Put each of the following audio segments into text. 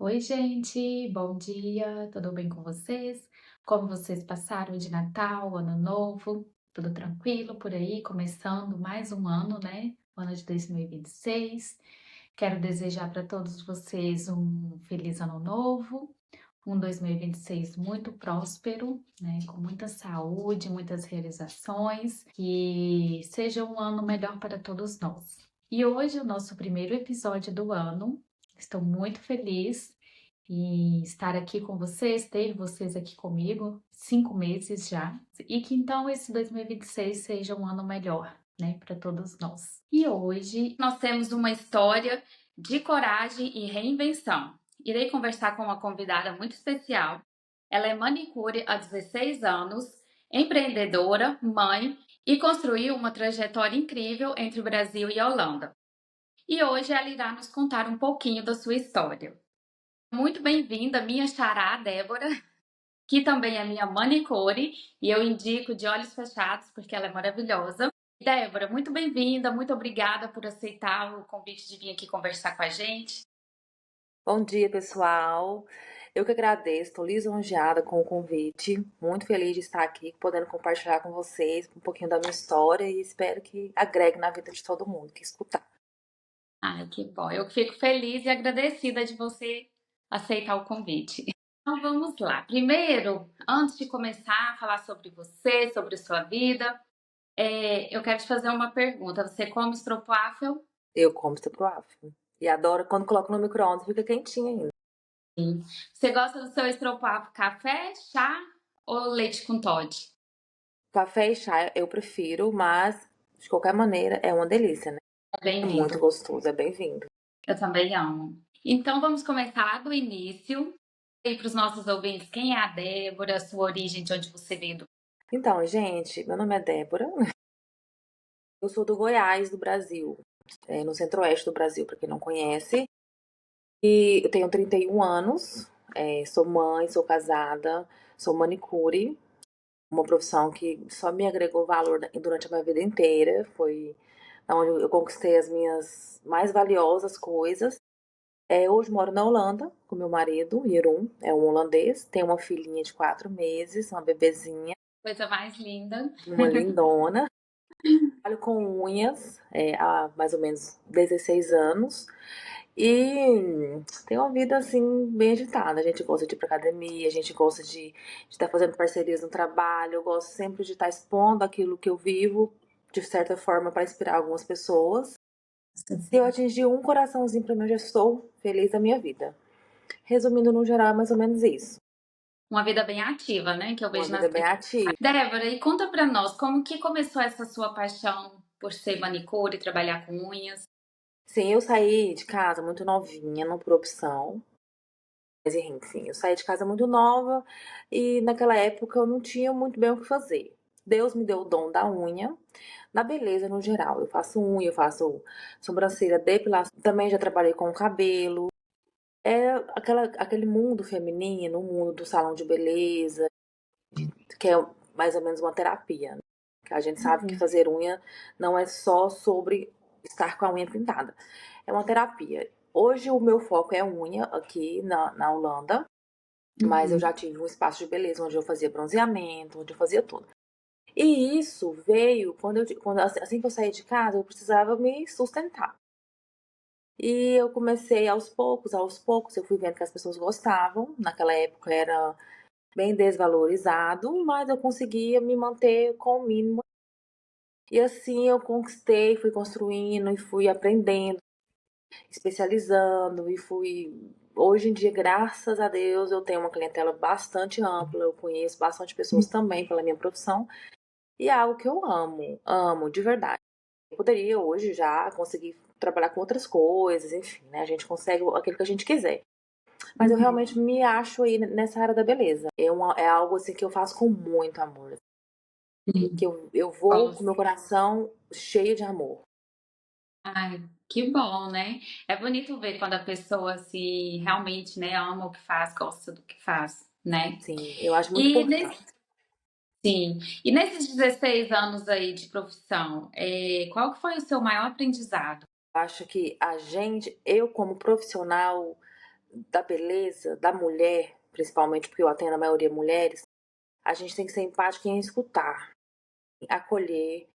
Oi, gente, bom dia, tudo bem com vocês? Como vocês passaram de Natal, Ano Novo? Tudo tranquilo por aí? Começando mais um ano, né? O ano de 2026. Quero desejar para todos vocês um feliz Ano Novo, um 2026 muito próspero, né? Com muita saúde, muitas realizações, que seja um ano melhor para todos nós. E hoje, o nosso primeiro episódio do ano. Estou muito feliz em estar aqui com vocês, ter vocês aqui comigo, 5 meses já, e que então esse 2026 seja um ano melhor, né, para todos nós. E hoje nós temos uma história de coragem e reinvenção. Irei conversar com uma convidada muito especial. Ela é manicure há 16 anos, empreendedora, mãe e construiu uma trajetória incrível entre o Brasil e a Holanda. E hoje ela irá nos contar um pouquinho da sua história. Muito bem-vinda, minha xará, Débora, que também é minha manicure, e eu indico de olhos fechados porque ela é maravilhosa. Débora, muito bem-vinda, muito obrigada por aceitar o convite de vir aqui conversar com a gente. Bom dia, pessoal. Eu que agradeço, estou lisonjeada com o convite. Muito feliz de estar aqui, podendo compartilhar com vocês um pouquinho da minha história e espero que agregue na vida de todo mundo que escutar. Ai, que bom. Eu fico feliz e agradecida de você aceitar o convite. Então vamos lá. Primeiro, antes de começar a falar sobre você, sobre sua vida, eu quero te fazer uma pergunta. Você come estrogonofe? Eu como estrogonofe e adoro quando coloco no micro-ondas, fica quentinho ainda. Sim. Você gosta do seu estrogonofe café, chá ou leite com Toddy? Café e chá eu prefiro, mas de qualquer maneira é uma delícia, né? É É muito bem-vindo. gostoso, é bem-vindo. Eu também amo. Então vamos começar do início. E para os nossos ouvintes, quem é a Débora, sua origem, de onde você veio? Então, gente, meu nome é Débora, eu sou do Goiás, do Brasil, no centro-oeste do Brasil, para quem não conhece. E eu tenho 31 anos, sou mãe, sou casada, sou manicure, uma profissão que só me agregou valor durante a minha vida inteira. Foi onde eu conquistei as minhas mais valiosas coisas. Hoje moro na Holanda com meu marido, Jeroen, é um holandês. Tenho uma filhinha de 4 meses, uma bebezinha, Coisa mais linda. uma lindona. Trabalho com unhas há mais ou menos 16 anos. E tem uma vida assim bem agitada. A gente gosta de ir pra academia, a gente gosta de estar fazendo parcerias no trabalho. Eu gosto sempre de estar expondo aquilo que eu vivo, de certa forma, para inspirar algumas pessoas. Se eu atingir um coraçãozinho para mim, eu já estou feliz da minha vida. Resumindo, no geral, é mais ou menos isso. Uma vida bem ativa, né? Que eu Uma vejo nas vida bem redes. ativa. Débora, e conta pra nós, como que começou essa sua paixão por ser manicure e trabalhar com unhas? Sim, eu saí de casa muito novinha, não por opção. Mas enfim, eu saí de casa muito nova e naquela época eu não tinha muito bem o que fazer. Deus me deu o dom da unha, da beleza no geral. Eu faço unha, eu faço sobrancelha, depilação. Também já trabalhei com cabelo. É aquele mundo feminino, o mundo do salão de beleza, que é mais ou menos uma terapia, né? Que a gente sabe que Uhum. fazer unha não é só sobre estar com a unha pintada. É uma terapia. Hoje o meu foco é unha aqui na Holanda. Mas eu já Uhum. tive um espaço de beleza onde eu fazia bronzeamento, onde eu fazia tudo. E isso veio assim que eu saí de casa, eu precisava me sustentar. E eu comecei aos poucos, eu fui vendo que as pessoas gostavam. Naquela época era bem desvalorizado, mas eu conseguia me manter com o mínimo. E assim eu conquistei, fui construindo e fui aprendendo, especializando e fui. Hoje em dia, graças a Deus, eu tenho uma clientela bastante ampla, eu conheço bastante pessoas também pela minha profissão, e é algo que eu amo, amo de verdade. Eu poderia hoje já conseguir trabalhar com outras coisas, enfim, né? A gente consegue aquilo que a gente quiser. Mas eu Uhum. realmente me acho aí nessa área da beleza. É algo assim que eu faço com muito amor. Que Sim. eu vou com Gosto. meu coração cheio de amor. Ai, que bom, né? É bonito ver quando a pessoa se realmente, né, ama o que faz, gosta do que faz, né? Sim, eu acho muito E importante. nesse, sim, e nesses 16 anos aí de profissão, qual que foi o seu maior aprendizado? Eu acho que eu como profissional, da beleza da mulher, principalmente porque eu atendo a maioria mulheres, a gente tem que ser empática em escutar, em acolher,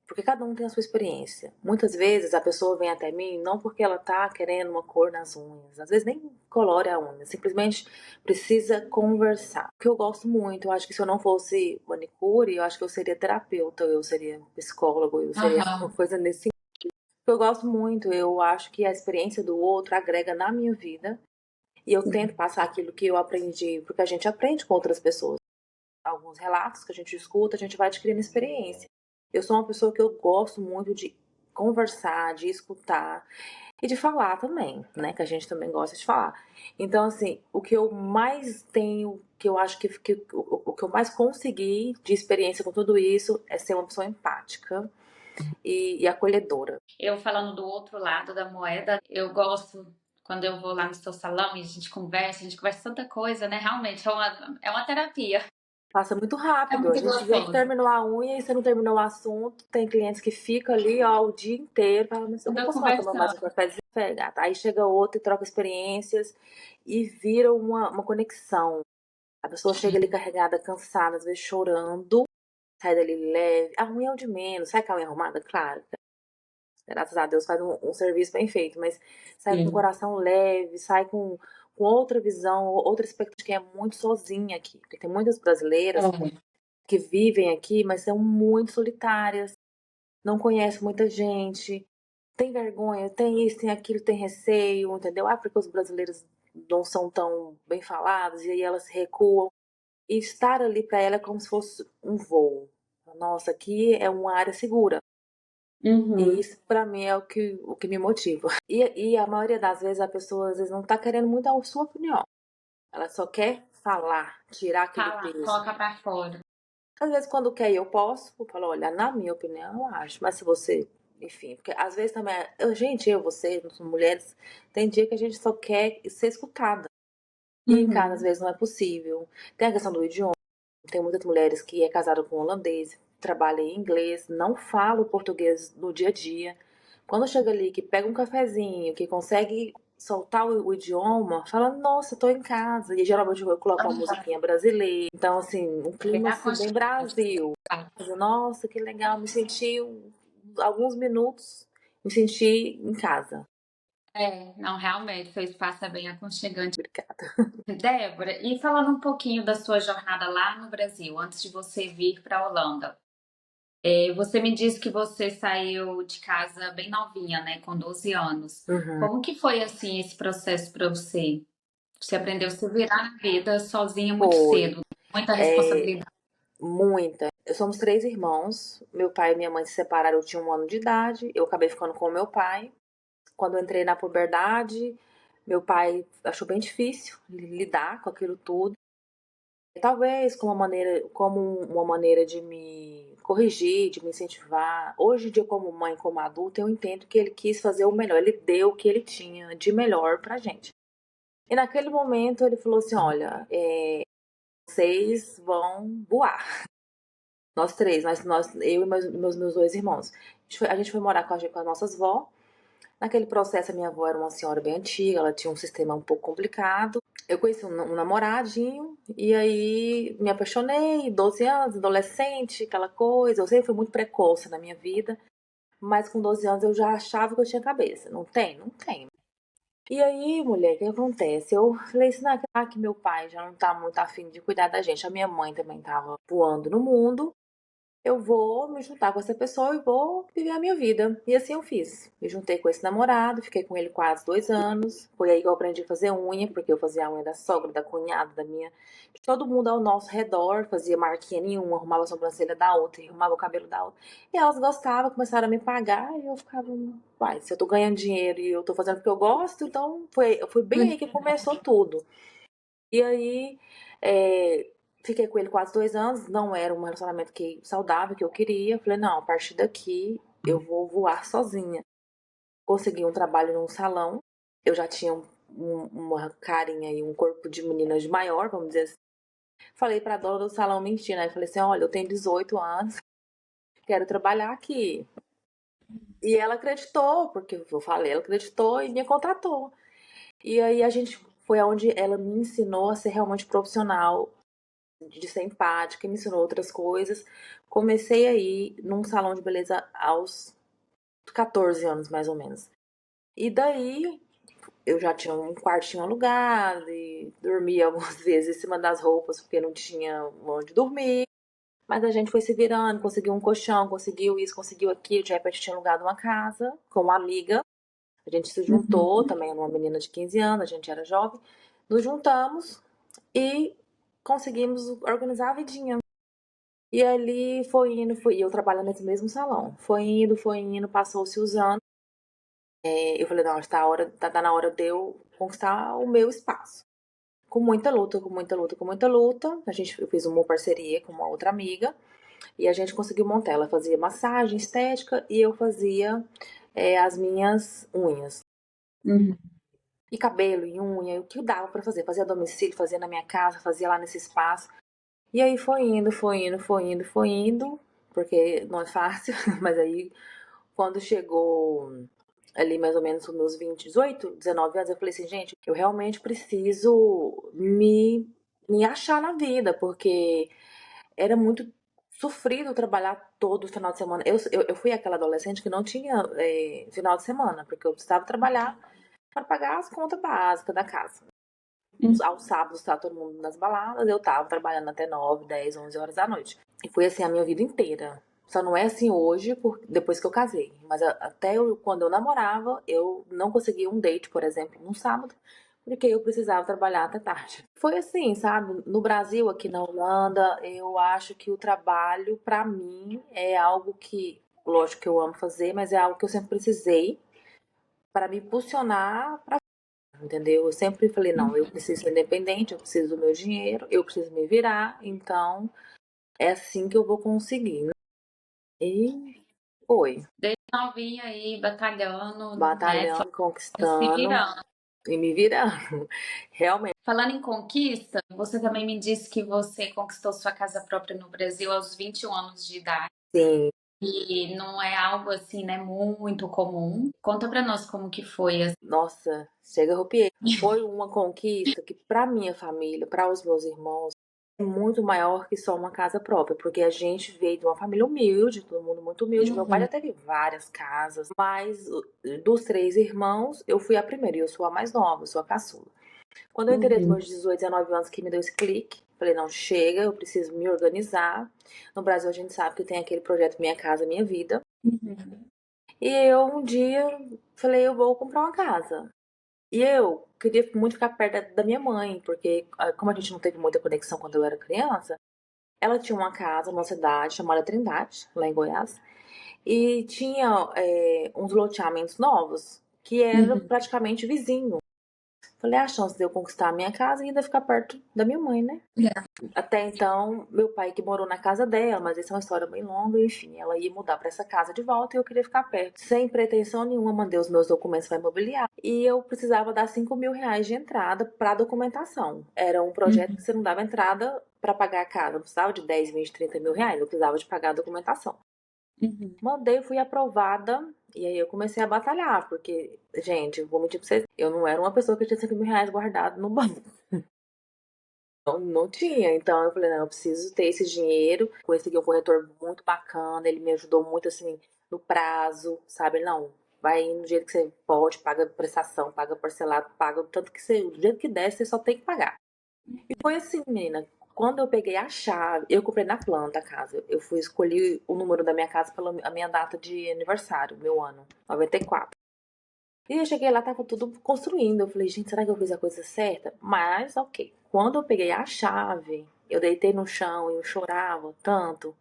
porque cada um tem a sua experiência. Muitas vezes a pessoa vem até mim não porque ela tá querendo uma cor nas unhas, às vezes nem colore a unha, simplesmente precisa conversar. Que eu gosto muito, eu acho que se eu não fosse manicure, eu acho que eu seria terapeuta, eu seria psicólogo, eu seria uma Aham. coisa nesse sentido. Eu gosto muito, eu acho que a experiência do outro agrega na minha vida e eu tento passar aquilo que eu aprendi, porque a gente aprende com outras pessoas. Alguns relatos que a gente escuta, a gente vai adquirindo experiência. Eu sou uma pessoa que eu gosto muito de conversar, de escutar e de falar também, né? Que a gente também gosta de falar. Então, assim, o que eu mais tenho, que eu acho que o que eu mais consegui de experiência com tudo isso é ser uma pessoa empática e acolhedora. Eu falando do outro lado da moeda, eu gosto quando eu vou lá no seu salão e a gente conversa tanta coisa, né? Realmente é uma terapia. Passa muito É rápido. A muito gente vê que gostoso. terminou a unha e você não terminou o assunto. Tem clientes que ficam ali, ó, o dia inteiro. Fala, mas eu não Fica posso lá tomar mais um conversando. cafezinho? Gata. Aí chega outro e troca experiências e vira uma conexão. A pessoa chega ali carregada, cansada, às vezes chorando, sai dali leve. A unha é o de menos. Sai com a unha arrumada? Claro. Graças a Deus faz um serviço bem feito, mas sai com o Sim. coração leve, sai com outra visão, outra expectativa, que é muito sozinha aqui. Porque tem muitas brasileiras É. que vivem aqui, mas são muito solitárias, não conhecem muita gente, tem vergonha, tem isso, tem aquilo, tem receio, entendeu? Ah, porque os brasileiros não são tão bem falados e aí elas recuam. E estar ali para ela é como se fosse um voo. Nossa, aqui é uma área segura. E Uhum. isso para mim é o que me motiva. E a maioria das vezes a pessoa às vezes não tá querendo muito a sua opinião. Ela só quer falar, tirar aquele Fala, peso. coloca pra fora. Às vezes, quando quer eu posso, eu falo, olha, na minha opinião, eu acho. Mas se você, enfim, porque às vezes também, você, nós somos mulheres, tem dia que a gente só quer ser escutada. E em casa, às Uhum. vezes, não é possível. Tem a questão do idioma. Tem muitas mulheres que é casada com um holandês, trabalha em inglês, não fala o português no dia a dia. Quando chega ali, que pega um cafezinho, que consegue soltar o idioma, fala, nossa, tô em casa. E geralmente eu coloco uma musiquinha brasileira. Então, assim, um Bem clima assim, bem aconchegante. Brasil. Nossa, que legal, me senti alguns minutos, me senti em casa. É, não, realmente, seu espaço é bem aconchegante. Obrigada. Débora, e falando um pouquinho da sua jornada lá no Brasil, antes de você vir para a Holanda. Você me disse que você saiu de casa bem novinha, né, com 12 anos. Uhum. Como que foi, assim, esse processo para você? Você aprendeu a se virar na vida sozinha muito Foi. cedo, muita É, responsabilidade. muita. Somos três irmãos. Meu pai e minha mãe se separaram, eu tinha 1 ano de idade. Eu acabei ficando com o meu pai. Quando eu entrei na puberdade, meu pai achou bem difícil lidar com aquilo tudo. Talvez como uma maneira de me corrigir, de me incentivar. Hoje em dia, como mãe, como adulta, eu entendo que ele quis fazer o melhor. Ele deu o que ele tinha de melhor pra gente. E naquele momento ele falou assim: olha, vocês vão voar. Nós três, eu e meus 2 irmãos. A gente foi morar com as nossas vó. Naquele processo, a minha avó era uma senhora bem antiga, ela tinha um sistema um pouco complicado. Eu conheci um namoradinho, e aí me apaixonei, 12 anos, adolescente, aquela coisa. Eu sempre fui muito precoce na minha vida, mas com 12 anos eu já achava que eu tinha cabeça. Não tem? Não tem. E aí, mulher, o que acontece? Eu falei assim, que meu pai já não tá muito afim de cuidar da gente. A minha mãe também tava voando no mundo. Eu vou me juntar com essa pessoa e vou viver a minha vida. E assim eu fiz. Me juntei com esse namorado, fiquei com ele quase 2 anos. Foi aí que eu aprendi a fazer unha, porque eu fazia a unha da sogra, da cunhada, da minha. De todo mundo ao nosso redor, fazia marquinha nenhuma, arrumava a sobrancelha da outra, arrumava o cabelo da outra. E elas gostavam, começaram a me pagar, e eu ficava, uai, se eu tô ganhando dinheiro e eu tô fazendo o que eu gosto, então foi bem aí que começou tudo. E aí, é, fiquei com ele quase 2 anos, não era um relacionamento saudável que eu queria. Falei, não, a partir daqui eu vou voar sozinha. Consegui um trabalho num salão, eu já tinha uma carinha e um corpo de menina de maior, vamos dizer assim. Falei pra dona do salão mentira, aí falei assim, olha, eu tenho 18 anos, quero trabalhar aqui. E ela acreditou, porque eu falei, ela acreditou e me contratou. E aí a gente foi aonde ela me ensinou a ser realmente profissional, de ser empática, me ensinou outras coisas. Comecei aí num salão de beleza aos 14 anos, mais ou menos. E daí eu já tinha um quartinho alugado e dormia algumas vezes em cima das roupas porque não tinha onde dormir. Mas a gente foi se virando, conseguiu um colchão, conseguiu isso, conseguiu aquilo. De repente tinha alugado uma casa com uma amiga. A gente se juntou, Uhum. também uma menina de 15 anos, a gente era jovem. Nos juntamos e conseguimos organizar a vidinha. E ali foi indo, foi, e eu trabalho nesse mesmo salão. Foi indo, passou-se os anos. Eu falei, não, tá na hora de eu conquistar o meu espaço. Com muita luta, com muita luta, com muita luta. Eu fiz uma parceria com uma outra amiga e a gente conseguiu montar. Ela fazia massagem estética e eu fazia as minhas unhas. Uhum. E cabelo, e unha, o que dava pra fazer. Fazia a domicílio, fazia na minha casa, fazia lá nesse espaço. E aí foi indo, foi indo, foi indo, foi indo, porque não é fácil, mas aí quando chegou ali mais ou menos os meus 20, 18, 19 anos, eu falei assim, gente, eu realmente preciso me achar na vida, porque era muito sofrido trabalhar todo final de semana. Eu fui aquela adolescente que não tinha final de semana, porque eu precisava trabalhar para pagar as contas básicas da casa. Uhum. Aos sábados tá todo mundo nas baladas, eu tava trabalhando até 9, 10, 11 horas da noite. E foi assim a minha vida inteira. Só não é assim hoje, depois que eu casei. Mas quando eu namorava, eu não conseguia um date, por exemplo, no sábado, porque eu precisava trabalhar até tarde. Foi assim, sabe? No Brasil, aqui na Holanda, eu acho que o trabalho, pra mim, é algo que, lógico que eu amo fazer, mas é algo que eu sempre precisei para me impulsionar, entendeu? Eu sempre falei, não, eu preciso ser independente, eu preciso do meu dinheiro, eu preciso me virar, então é assim que eu vou conseguir, né? E foi, Desde novinha aí, batalhando, né? batalhando, Se conquistando virando. e me virando. Realmente, Falando em conquista, você também me disse que você conquistou sua casa própria no Brasil aos 21 anos de idade. sim. E não é algo assim, né, muito comum. Conta pra nós como que foi. Nossa, chega, arrupiei. Foi uma conquista que para minha família, para os meus irmãos, é muito maior que só uma casa própria, porque a gente veio de uma família humilde, todo mundo muito humilde. Meu pai Uhum, já teve várias casas, mas dos três irmãos, eu fui a primeira e eu sou a mais nova, eu sou a caçula. Quando eu entrei nos uhum, meus 18, 19 anos que me deu esse clique, falei, não, chega, eu preciso me organizar. No Brasil a gente sabe que tem aquele projeto Minha Casa Minha Vida. uhum, E eu um dia falei, eu vou comprar uma casa. E eu queria muito ficar perto da minha mãe, porque como a gente não teve muita conexão quando eu era criança, ela tinha uma casa numa cidade chamada Trindade, lá em Goiás, e tinha uns loteamentos novos que era uhum. praticamente vizinho. Falei, a chance de eu conquistar a minha casa e ainda ficar perto da minha mãe, né? Até então, meu pai que morou na casa dela, mas essa é uma história bem longa, enfim, ela ia mudar para essa casa de volta e eu queria ficar perto. Sem pretensão nenhuma, mandei os meus documentos para imobiliária e eu precisava dar R$ 5.000 de entrada para documentação. Era um projeto que Uhum, você não dava entrada para pagar a casa, não precisava de 10, 20, R$ 30.000, eu precisava de pagar a documentação. uhum. Mandei, fui aprovada. E aí eu comecei a batalhar, porque, gente, vou mentir pra vocês, eu não era uma pessoa que tinha R$ 5.000 guardado no banco. Não, não tinha. Então eu falei, não, eu preciso ter esse dinheiro. Consegui um corretor muito bacana, ele me ajudou muito assim no prazo, sabe? Não, vai no jeito que você pode, paga prestação, paga parcelado, paga o tanto que você, do jeito que der, você só tem que pagar. E foi assim, menina. Quando eu peguei a chave, eu comprei na planta a casa. Eu fui escolher o número da minha casa pela a minha data de aniversário, meu ano, 94. E eu cheguei lá, tava tudo construindo. Eu falei, gente, será que eu fiz a coisa certa? Mas, ok. Quando eu peguei a chave, eu deitei no chão e eu chorava tanto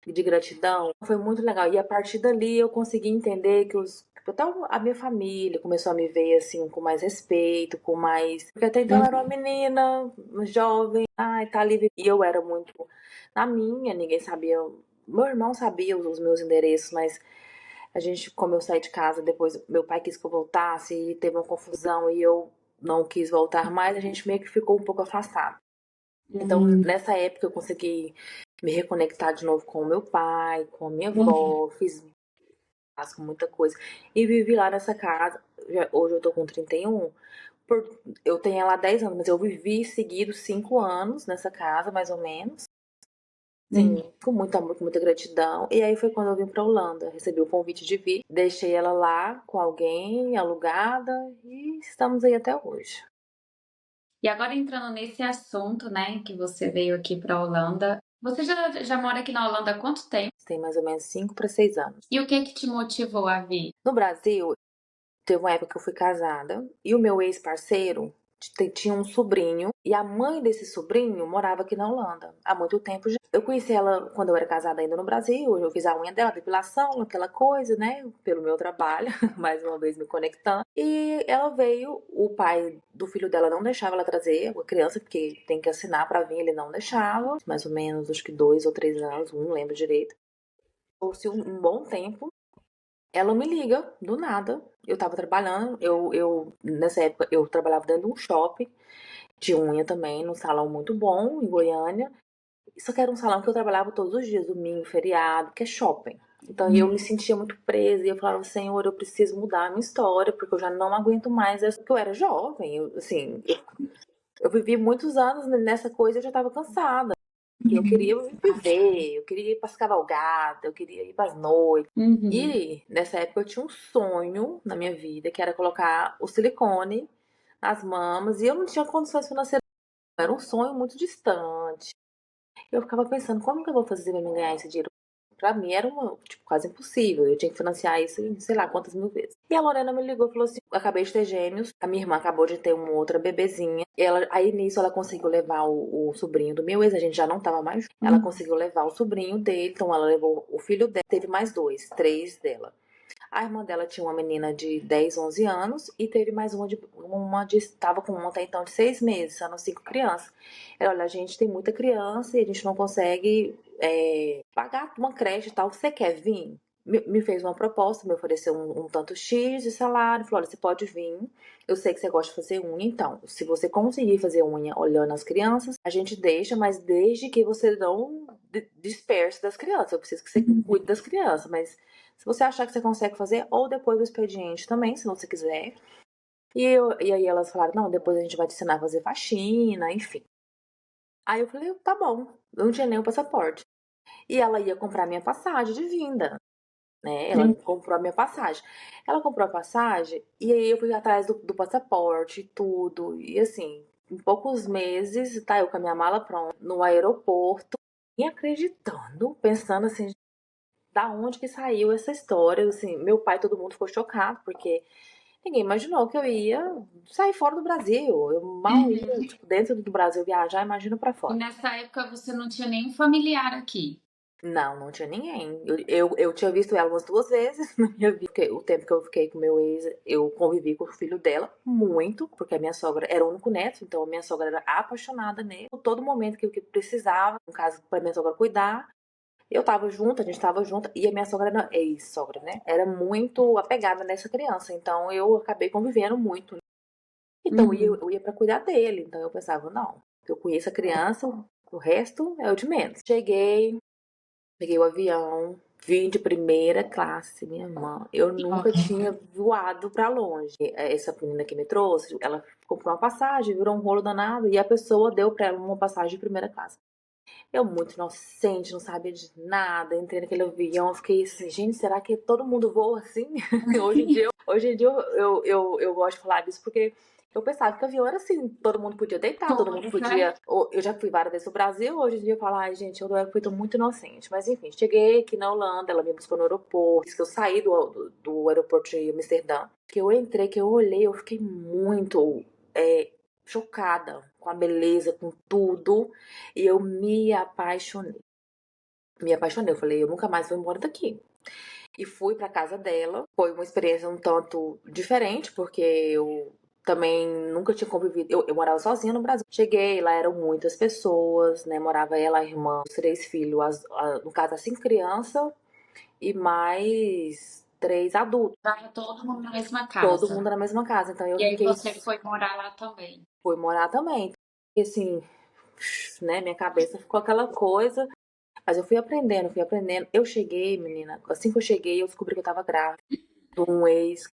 de gratidão. Foi muito legal. E a partir dali eu consegui entender que até a minha família começou a me ver assim com mais respeito, com mais. Porque até então eu era uma menina, uma jovem, ai, tá livre. E eu era muito na minha, ninguém sabia. Meu irmão sabia os meus endereços, mas a gente, como eu saí de casa, depois meu pai quis que eu voltasse e teve uma confusão e eu não quis voltar mais, a gente meio que ficou um pouco afastado. Então, Uhum. nessa época eu consegui me reconectar de novo com o meu pai, com a minha Uhum. avó, fiz com muita coisa. E vivi lá nessa casa, hoje eu tô com 31, eu tenho ela há 10 anos, mas eu vivi seguido 5 anos nessa casa, mais ou menos. Hum. Sim, com muito amor, com muita gratidão. E aí foi quando eu vim pra Holanda. Recebi o convite de vir, deixei ela lá com alguém, alugada, e estamos aí até hoje. E agora entrando nesse assunto, né, que você veio aqui para a Holanda, você já mora aqui na Holanda há quanto tempo? Tem mais ou menos 5 para 6 anos. E o que te motivou a vir? No Brasil, teve uma época que eu fui casada e o meu ex-parceiro tinha um sobrinho e a mãe desse sobrinho morava aqui na Holanda há muito tempo já. Eu conheci ela quando eu era casada ainda no Brasil, eu fiz a unha dela, depilação, aquela coisa, né, pelo meu trabalho, mais uma vez me conectando. E ela veio, o pai do filho dela não deixava ela trazer a criança, porque tem que assinar pra vir, ele não deixava, mais ou menos, acho que 2 ou 3 anos, não lembro direito. Fosse um bom tempo. Ela me liga do nada. Eu tava trabalhando, nessa época eu trabalhava dentro de um shopping de unha também, num salão muito bom em Goiânia. Só que era um salão que eu trabalhava todos os dias, domingo, feriado, que é shopping. Então eu me sentia muito presa e eu falava, Senhor, eu preciso mudar a minha história, porque eu já não aguento mais essa. Porque eu era jovem, eu vivi muitos anos nessa coisa e eu já tava cansada. Que eu queria viver, eu queria ir para as cavalgadas, eu queria ir para as noites. Uhum. E nessa época eu tinha um sonho na minha vida, que era colocar o silicone nas mamas, e eu não tinha condições financeiras. Era um sonho muito distante. Eu ficava pensando, como que eu vou fazer pra me ganhar esse dinheiro? Pra mim era tipo, quase impossível. Eu tinha que financiar isso em sei lá quantas mil vezes. E a Lorena me ligou e falou assim: acabei de ter gêmeos, a minha irmã acabou de ter uma outra bebezinha. Aí nisso ela conseguiu levar o sobrinho do meu ex, a gente já não tava mais junto. Ela conseguiu levar o sobrinho dele, então ela levou o filho dela, teve mais dois, três dela. A irmã dela tinha uma menina de 10, 11 anos e teve mais estava com uma até então de 6 meses, eram 5 crianças. Ela, olha, a gente tem muita criança e a gente não consegue pagar uma creche e tal, você quer vir? Me fez uma proposta, me ofereceu um tanto X de salário, falou, olha, você pode vir, eu sei que você gosta de fazer unha, então, se você conseguir fazer unha olhando as crianças, a gente deixa, mas desde que você não disperse das crianças, eu preciso que você cuide das crianças, mas se você achar que você consegue fazer, ou depois do expediente também, se você quiser. E aí elas falaram, não, depois a gente vai te ensinar a fazer faxina, enfim. Aí eu falei, tá bom, eu não tinha nem o passaporte. E ela ia comprar minha passagem de vinda, né? Ela comprou a minha passagem. Ela comprou a passagem e aí eu fui atrás do passaporte e tudo. E assim, em poucos meses, tá eu com a minha mala pronta no aeroporto, e acreditando, pensando assim, da onde que saiu essa história? Assim, meu pai, todo mundo ficou chocado, porque ninguém imaginou que eu ia sair fora do Brasil. Eu mal ia, tipo, dentro do Brasil viajar, imagina pra E fora. nessa época você não tinha nenhum familiar aqui? Não, não tinha ninguém. Eu tinha visto ela umas 2 vezes na minha vida. O tempo que eu fiquei com meu ex, eu convivi com o filho dela muito, porque a minha sogra era o único neto, então a minha sogra era apaixonada nele. Todo momento que eu precisava, no caso, pra minha sogra cuidar, eu tava junto, a gente tava junto, e a minha sogra, ex-sogra, né? Era muito apegada nessa criança, então eu acabei convivendo muito. Então eu ia pra cuidar dele, então eu pensava, não, eu conheço a criança, o resto é o de menos. Cheguei, peguei o avião, vim de primeira classe, minha irmã. Eu nunca tinha voado pra longe. Essa menina que me trouxe, ela comprou uma passagem, virou um rolo danado, e a pessoa deu pra ela uma passagem de primeira classe. Eu, muito inocente, não sabia de nada, entrei naquele avião, fiquei assim, gente, será que todo mundo voa assim? Hoje em dia eu gosto de falar disso porque eu pensava que o avião era assim, todo mundo podia deitar, todo mundo podia. Eu já fui várias vezes no Brasil, hoje em dia eu falo, ai, gente, eu fui muito inocente. Mas enfim, cheguei aqui na Holanda, ela me buscou no aeroporto, disse que eu saí do aeroporto de Amsterdã, que eu entrei, que eu olhei, eu fiquei muito chocada com a beleza, com tudo. E eu me apaixonei. Me apaixonei. Eu falei, eu nunca mais vou embora daqui. E fui pra casa dela. Foi uma experiência um tanto diferente, porque eu também nunca tinha convivido. Eu morava sozinha no Brasil. Cheguei, lá eram muitas pessoas, né? Morava ela, a irmã, os 3 filhos, no caso, as 5 crianças e mais 3 adultos. Tava todo mundo na mesma Todo casa. mundo na mesma casa. Então eu E aí fiquei. você foi morar lá também? Fui morar também. E assim, né? Minha cabeça ficou aquela coisa. Mas eu fui aprendendo, fui aprendendo. Eu cheguei, menina, assim que eu cheguei, eu descobri que eu tava grávida de um ex,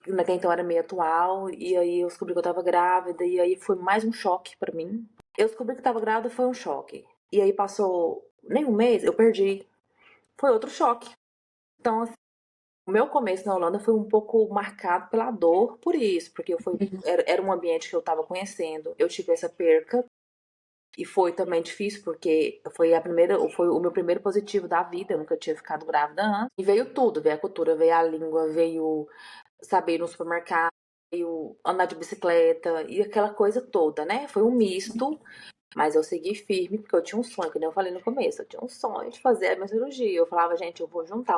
que naquele então era meio atual, e aí eu descobri que eu tava grávida, e aí foi mais um choque pra mim. Eu descobri que tava grávida, foi um choque. E aí passou nem um mês, eu perdi. Foi outro choque. Então, assim, o meu começo na Holanda foi um pouco marcado pela dor por isso, porque era um ambiente que eu tava conhecendo. Eu tive essa perca. E foi também difícil, porque foi o meu primeiro positivo da vida, eu nunca tinha ficado grávida antes. E veio tudo, veio a cultura, veio a língua, veio saber ir no supermercado, veio andar de bicicleta e aquela coisa toda, né? Foi um misto, mas eu segui firme, porque eu tinha um sonho, que nem eu falei no começo, eu tinha um sonho de fazer a minha cirurgia. Eu falava, gente, eu vou juntar,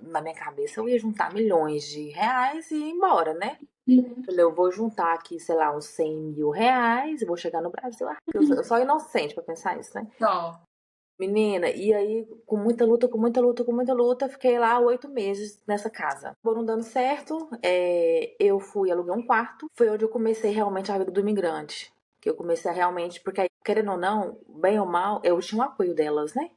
na minha cabeça eu ia juntar milhões de reais e ir embora, né? Uhum. Falei, eu vou juntar aqui, sei lá, uns 100 mil reais e vou chegar no Brasil. Eu sou inocente pra pensar isso, né? Só. Menina, e aí, com muita luta, com muita luta, com muita luta, fiquei lá 8 meses nessa casa. Foram dando certo, eu fui alugar um quarto. Foi onde eu comecei realmente a vida do imigrante. Que eu comecei a realmente, porque aí, querendo ou não, bem ou mal, eu tinha o apoio delas, né?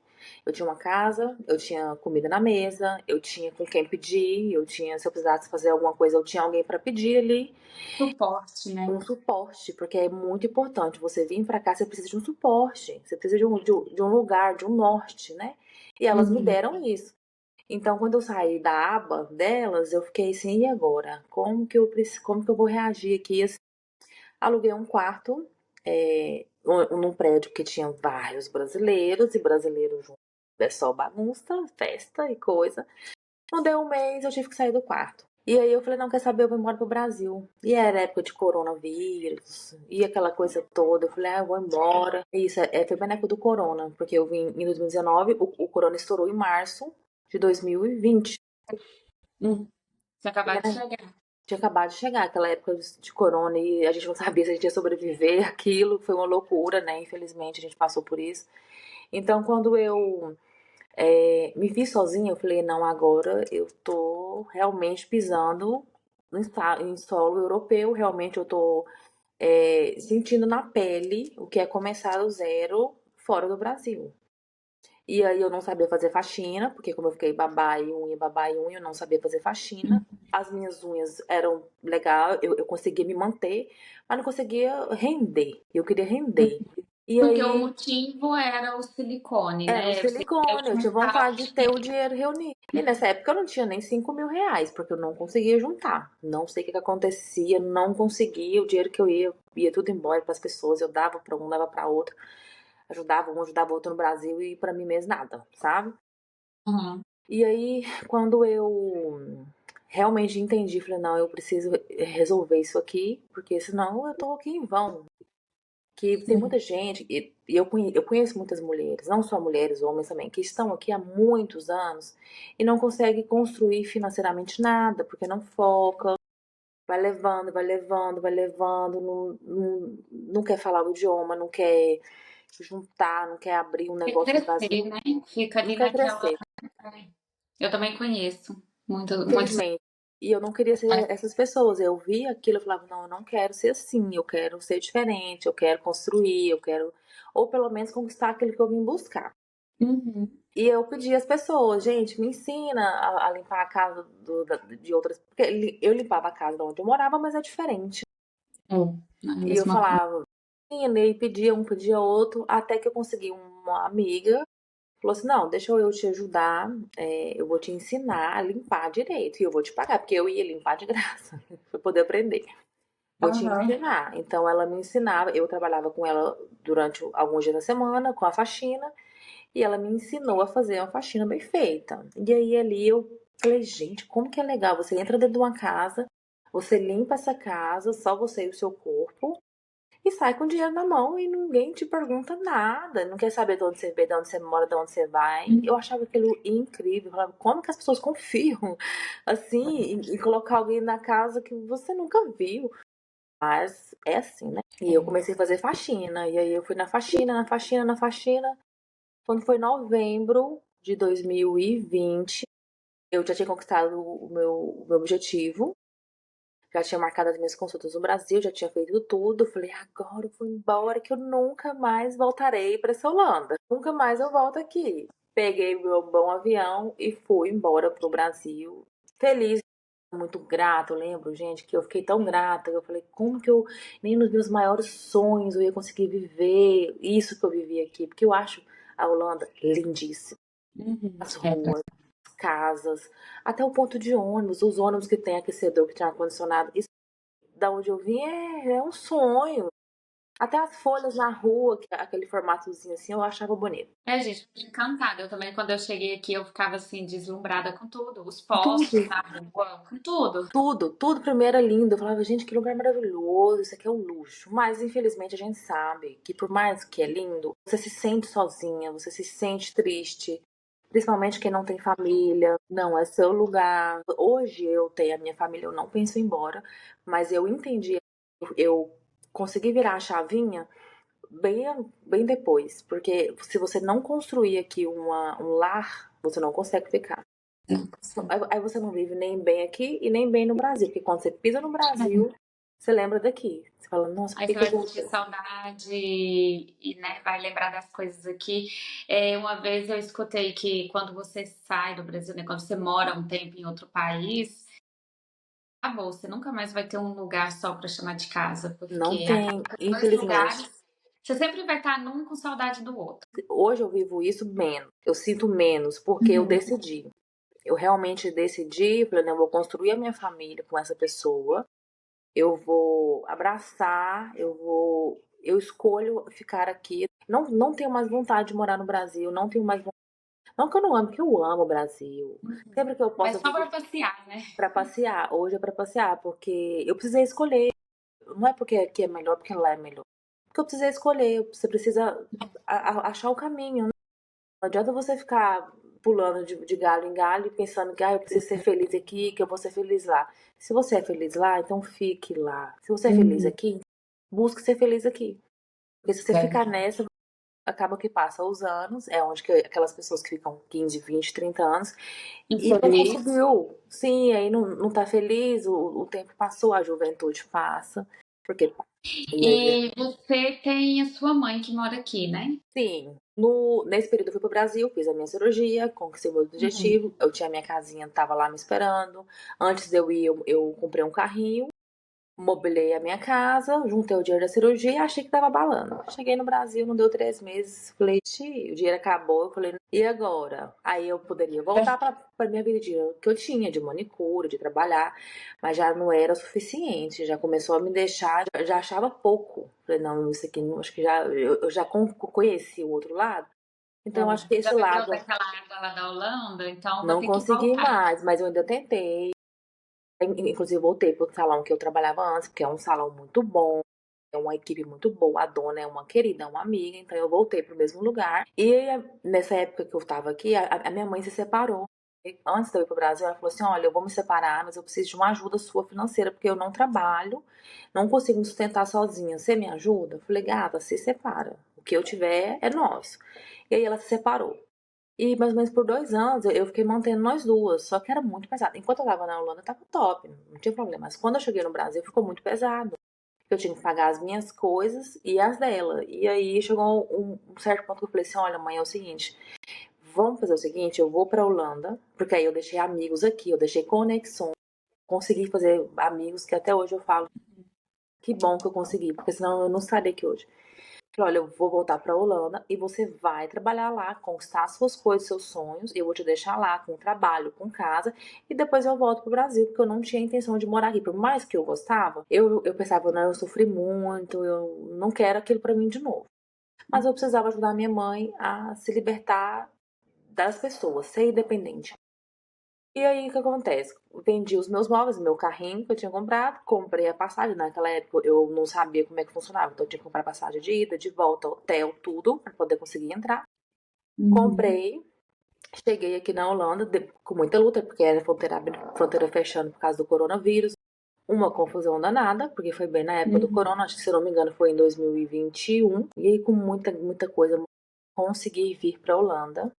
Eu tinha uma casa, eu tinha comida na mesa, eu tinha com quem pedir, eu tinha, se eu precisasse fazer alguma coisa, eu tinha alguém pra pedir ali. Suporte, né? Um suporte, porque é muito importante. Você vir pra cá, você precisa de um suporte, você precisa de um lugar, de um norte, né? E elas me Uhum. deram isso. Então, quando eu saí da aba delas, eu fiquei assim, e agora? Como que eu vou reagir aqui? Assim, aluguei um quarto, num prédio que tinha vários brasileiros, e brasileiros juntos é só bagunça, festa e coisa. Não deu um mês, eu tive que sair do quarto. E aí eu falei, não, quer saber, eu vou embora pro Brasil. E era época de coronavírus, e aquela coisa toda. Eu falei, eu vou embora. Isso, foi bem na época do corona, porque eu vim em 2019, o corona estourou em março de 2020. Uhum. Você acabou de Né? chegar. Tinha acabado de chegar aquela época de corona e a gente não sabia se a gente ia sobreviver aquilo. Foi uma loucura, né? Infelizmente a gente passou por isso. Então, quando eu me vi sozinha, eu falei, não, agora eu tô realmente pisando em solo europeu, realmente eu tô sentindo na pele o que é começar do zero fora do Brasil. E aí eu não sabia fazer faxina, porque como eu fiquei babá e unha, eu não sabia fazer faxina. As minhas unhas eram legal, eu conseguia me manter, mas não conseguia render. Eu queria render. E Porque o aí motivo era o silicone, era o né? Você queria silicone, eu tinha juntar o vontade de ter o dinheiro. dinheiro reunido. E nessa época eu não tinha nem 5 mil reais, porque eu não conseguia juntar. Não sei o que acontecia, não conseguia. O dinheiro que eu ia tudo embora para as pessoas. Eu dava para um, dava para outro. Ajudava um, ajudava outro no Brasil e para mim mesmo nada, sabe? Uhum. E aí, quando eu realmente entendi, falei, não, eu preciso resolver isso aqui, porque senão eu tô aqui em vão. Que tem Sim. muita gente, e eu conheço muitas mulheres, não só mulheres, homens também, que estão aqui há muitos anos e não conseguem construir financeiramente nada, porque não foca, vai levando, vai levando, vai levando, não quer falar o idioma, não quer juntar, não quer abrir um Quer negócio no Brasil, crescer, né? Fica não ali quer naquela. crescer, Eu também conheço muitos. infelizmente. E eu não queria ser essas pessoas. Eu via aquilo e falava, não, eu não quero ser assim, eu quero ser diferente, eu quero construir, eu quero, ou pelo menos conquistar aquilo que eu vim buscar. Uhum. E eu pedi às pessoas, gente, me ensina a limpar a casa de outras. Porque eu limpava a casa de onde eu morava, mas é diferente. É, não é a E eu mesma coisa. falava, ensina, e pedia um, pedia outro, até que eu consegui uma amiga. Falou assim: não, deixa eu te ajudar, eu vou te ensinar a limpar direito e eu vou te pagar, porque eu ia limpar de graça, pra poder aprender. Vou te Aham. ensinar. Então ela me ensinava, eu trabalhava com ela durante alguns dias da semana, com a faxina. E ela me ensinou a fazer uma faxina bem feita. E aí ali eu falei, gente, como que é legal. Você entra dentro de uma casa, você limpa essa casa, só você e o seu corpo, e sai com dinheiro na mão e ninguém te pergunta nada. Não quer saber de onde você veio, de onde você mora, de onde você vai. Eu achava aquilo incrível. Eu falava, como que as pessoas confiam assim em colocar alguém na casa que você nunca viu? Mas é assim, né? E eu É. comecei a fazer faxina. E aí eu fui na faxina, na faxina, na faxina. Quando foi novembro de 2020, eu já tinha conquistado o meu objetivo. Já tinha marcado as minhas consultas no Brasil, já tinha feito tudo. Eu falei, agora eu vou embora que eu nunca mais voltarei para essa Holanda. Nunca mais eu volto aqui. Peguei o meu bom avião e fui embora pro Brasil. Feliz, muito grata. Eu lembro, gente, que eu fiquei tão grata. Eu falei, como que eu, nem nos meus maiores sonhos eu ia conseguir viver isso que eu vivi aqui? Porque eu acho a Holanda lindíssima. Uhum. As É, ruas, as casas, até o ponto de ônibus, os ônibus que tem aquecedor, que tem ar-condicionado. Isso, da onde eu vim, é um sonho. Até as folhas na rua, aquele formatozinho assim, eu achava bonito. gente, eu fiquei encantada. Eu também, quando eu cheguei aqui, eu ficava assim, deslumbrada com tudo. Os Tudo, postos na rua, com tudo. tudo primeiro era lindo. Eu falava, gente, que lugar maravilhoso, isso aqui é um luxo. Mas, infelizmente, a gente sabe que por mais que é lindo, você se sente sozinha, você se sente triste. Principalmente quem não tem família, não é seu lugar. Hoje eu tenho a minha família, eu não penso em ir embora, mas eu entendi, eu consegui virar a chavinha bem, bem depois, porque se você não construir aqui um lar, você não consegue ficar. Aí você não vive nem bem aqui e nem bem no Brasil, porque quando você pisa no Brasil, você lembra daqui. Você fala, nossa, por Aí que você que eu vai sentir voltei? saudade e, né, vai lembrar das coisas aqui. Uma vez eu escutei que quando você sai do Brasil, né, quando você mora um tempo em outro país, acabou, você nunca mais vai ter um lugar só para chamar de casa, Não porque acaba tem, que os 2 infelizmente. lugares, você sempre vai estar num com saudade do outro. Hoje eu vivo isso menos, eu sinto menos, porque eu Uhum. decidi. Eu realmente decidi, falei, não, eu vou construir a minha família com essa pessoa, eu vou abraçar, eu escolho ficar aqui. Não tenho mais vontade de morar no Brasil, não tenho mais vontade. Não que eu não amo, que eu amo o Brasil. Sempre que eu posso, Mas eu só vou para passear, né. pra passear. Hoje é pra passear, porque eu precisei escolher. Não é porque aqui é melhor, porque lá é melhor. Porque eu precisei escolher, você precisa achar o caminho. Não adianta você ficar pulando de galho em galho e pensando que eu preciso ser feliz aqui, que eu vou ser feliz lá. Se você é feliz lá, então fique lá. Se você é feliz Uhum. aqui, busque ser feliz aqui. Porque se você É. ficar nessa, acaba que passa os anos, é onde que aquelas pessoas que ficam 15, 20, 30 anos e não Infeliz. conseguiu. Sim, aí não tá feliz, o tempo passou, a juventude passa. Porque, e aí, E você tem a sua mãe que mora aqui, né? sim, nesse período eu fui pro Brasil, fiz a minha cirurgia, conquistei o meu Uhum. objetivo. Eu tinha minha casinha, tava lá me esperando. Antes de eu ir, eu comprei um carrinho, mobilei a minha casa, juntei o dinheiro da cirurgia e achei que tava balando. Cheguei no Brasil, não deu 3 meses. Falei, "Xi", o dinheiro acabou. Eu falei, e agora? Aí eu poderia voltar pra minha vida que eu tinha, de manicure, de trabalhar, mas já não era suficiente. Já começou a me deixar, já achava pouco. Falei, não, isso aqui, acho que já, eu já conheci o outro lado. Então, eu acho que esse Já bebeu lado daquela água lá da Holanda, então vou não ter que consegui voltar. mais, mas eu ainda tentei. Inclusive, voltei pro salão que eu trabalhava antes, porque é um salão muito bom. É uma equipe muito boa, a dona é uma querida, é uma amiga, então eu voltei pro mesmo lugar. E nessa época que eu tava aqui, a minha mãe se separou. E antes de eu ir pro Brasil, ela falou assim: olha, eu vou me separar, mas eu preciso de uma ajuda sua financeira, porque eu não trabalho, não consigo me sustentar sozinha. Você me ajuda? Eu falei, gata, se separa. O que eu tiver é nosso. E aí ela se separou. E mais ou menos por 2 anos eu fiquei mantendo nós duas, só que era muito pesado. Enquanto eu tava na Holanda, tava top, não tinha problema. Mas quando eu cheguei no Brasil, ficou muito pesado. Eu tinha que pagar as minhas coisas e as dela. E aí chegou um certo ponto que eu falei assim: olha, mãe, é o seguinte, vamos fazer o seguinte, eu vou pra Holanda, porque aí eu deixei amigos aqui, eu deixei conexões, consegui fazer amigos que até hoje eu falo, que bom que eu consegui, porque senão eu não estaria aqui hoje. Falei, olha, eu vou voltar pra Holanda e você vai trabalhar lá, conquistar as suas coisas, seus sonhos, e eu vou te deixar lá com trabalho, com casa, e depois eu volto pro Brasil, porque eu não tinha intenção de morar aqui. Por mais que eu gostava, eu pensava, não, eu sofri muito, eu não quero aquilo pra mim de novo. Mas eu precisava ajudar minha mãe a se libertar das pessoas, ser independente. E aí, o que acontece? Vendi os meus móveis, meu carrinho que eu tinha comprado, comprei a passagem. Naquela época eu não sabia como é que funcionava, então eu tinha que comprar passagem de ida, de volta, hotel, tudo, para poder conseguir entrar. Uhum. Comprei, cheguei aqui na Holanda com muita luta, porque era fronteira fechando por causa do coronavírus. Uma confusão danada, porque foi bem na época do Uhum. corona, acho que se eu não me engano foi em 2021. E aí, com muita coisa, consegui vir para Holanda.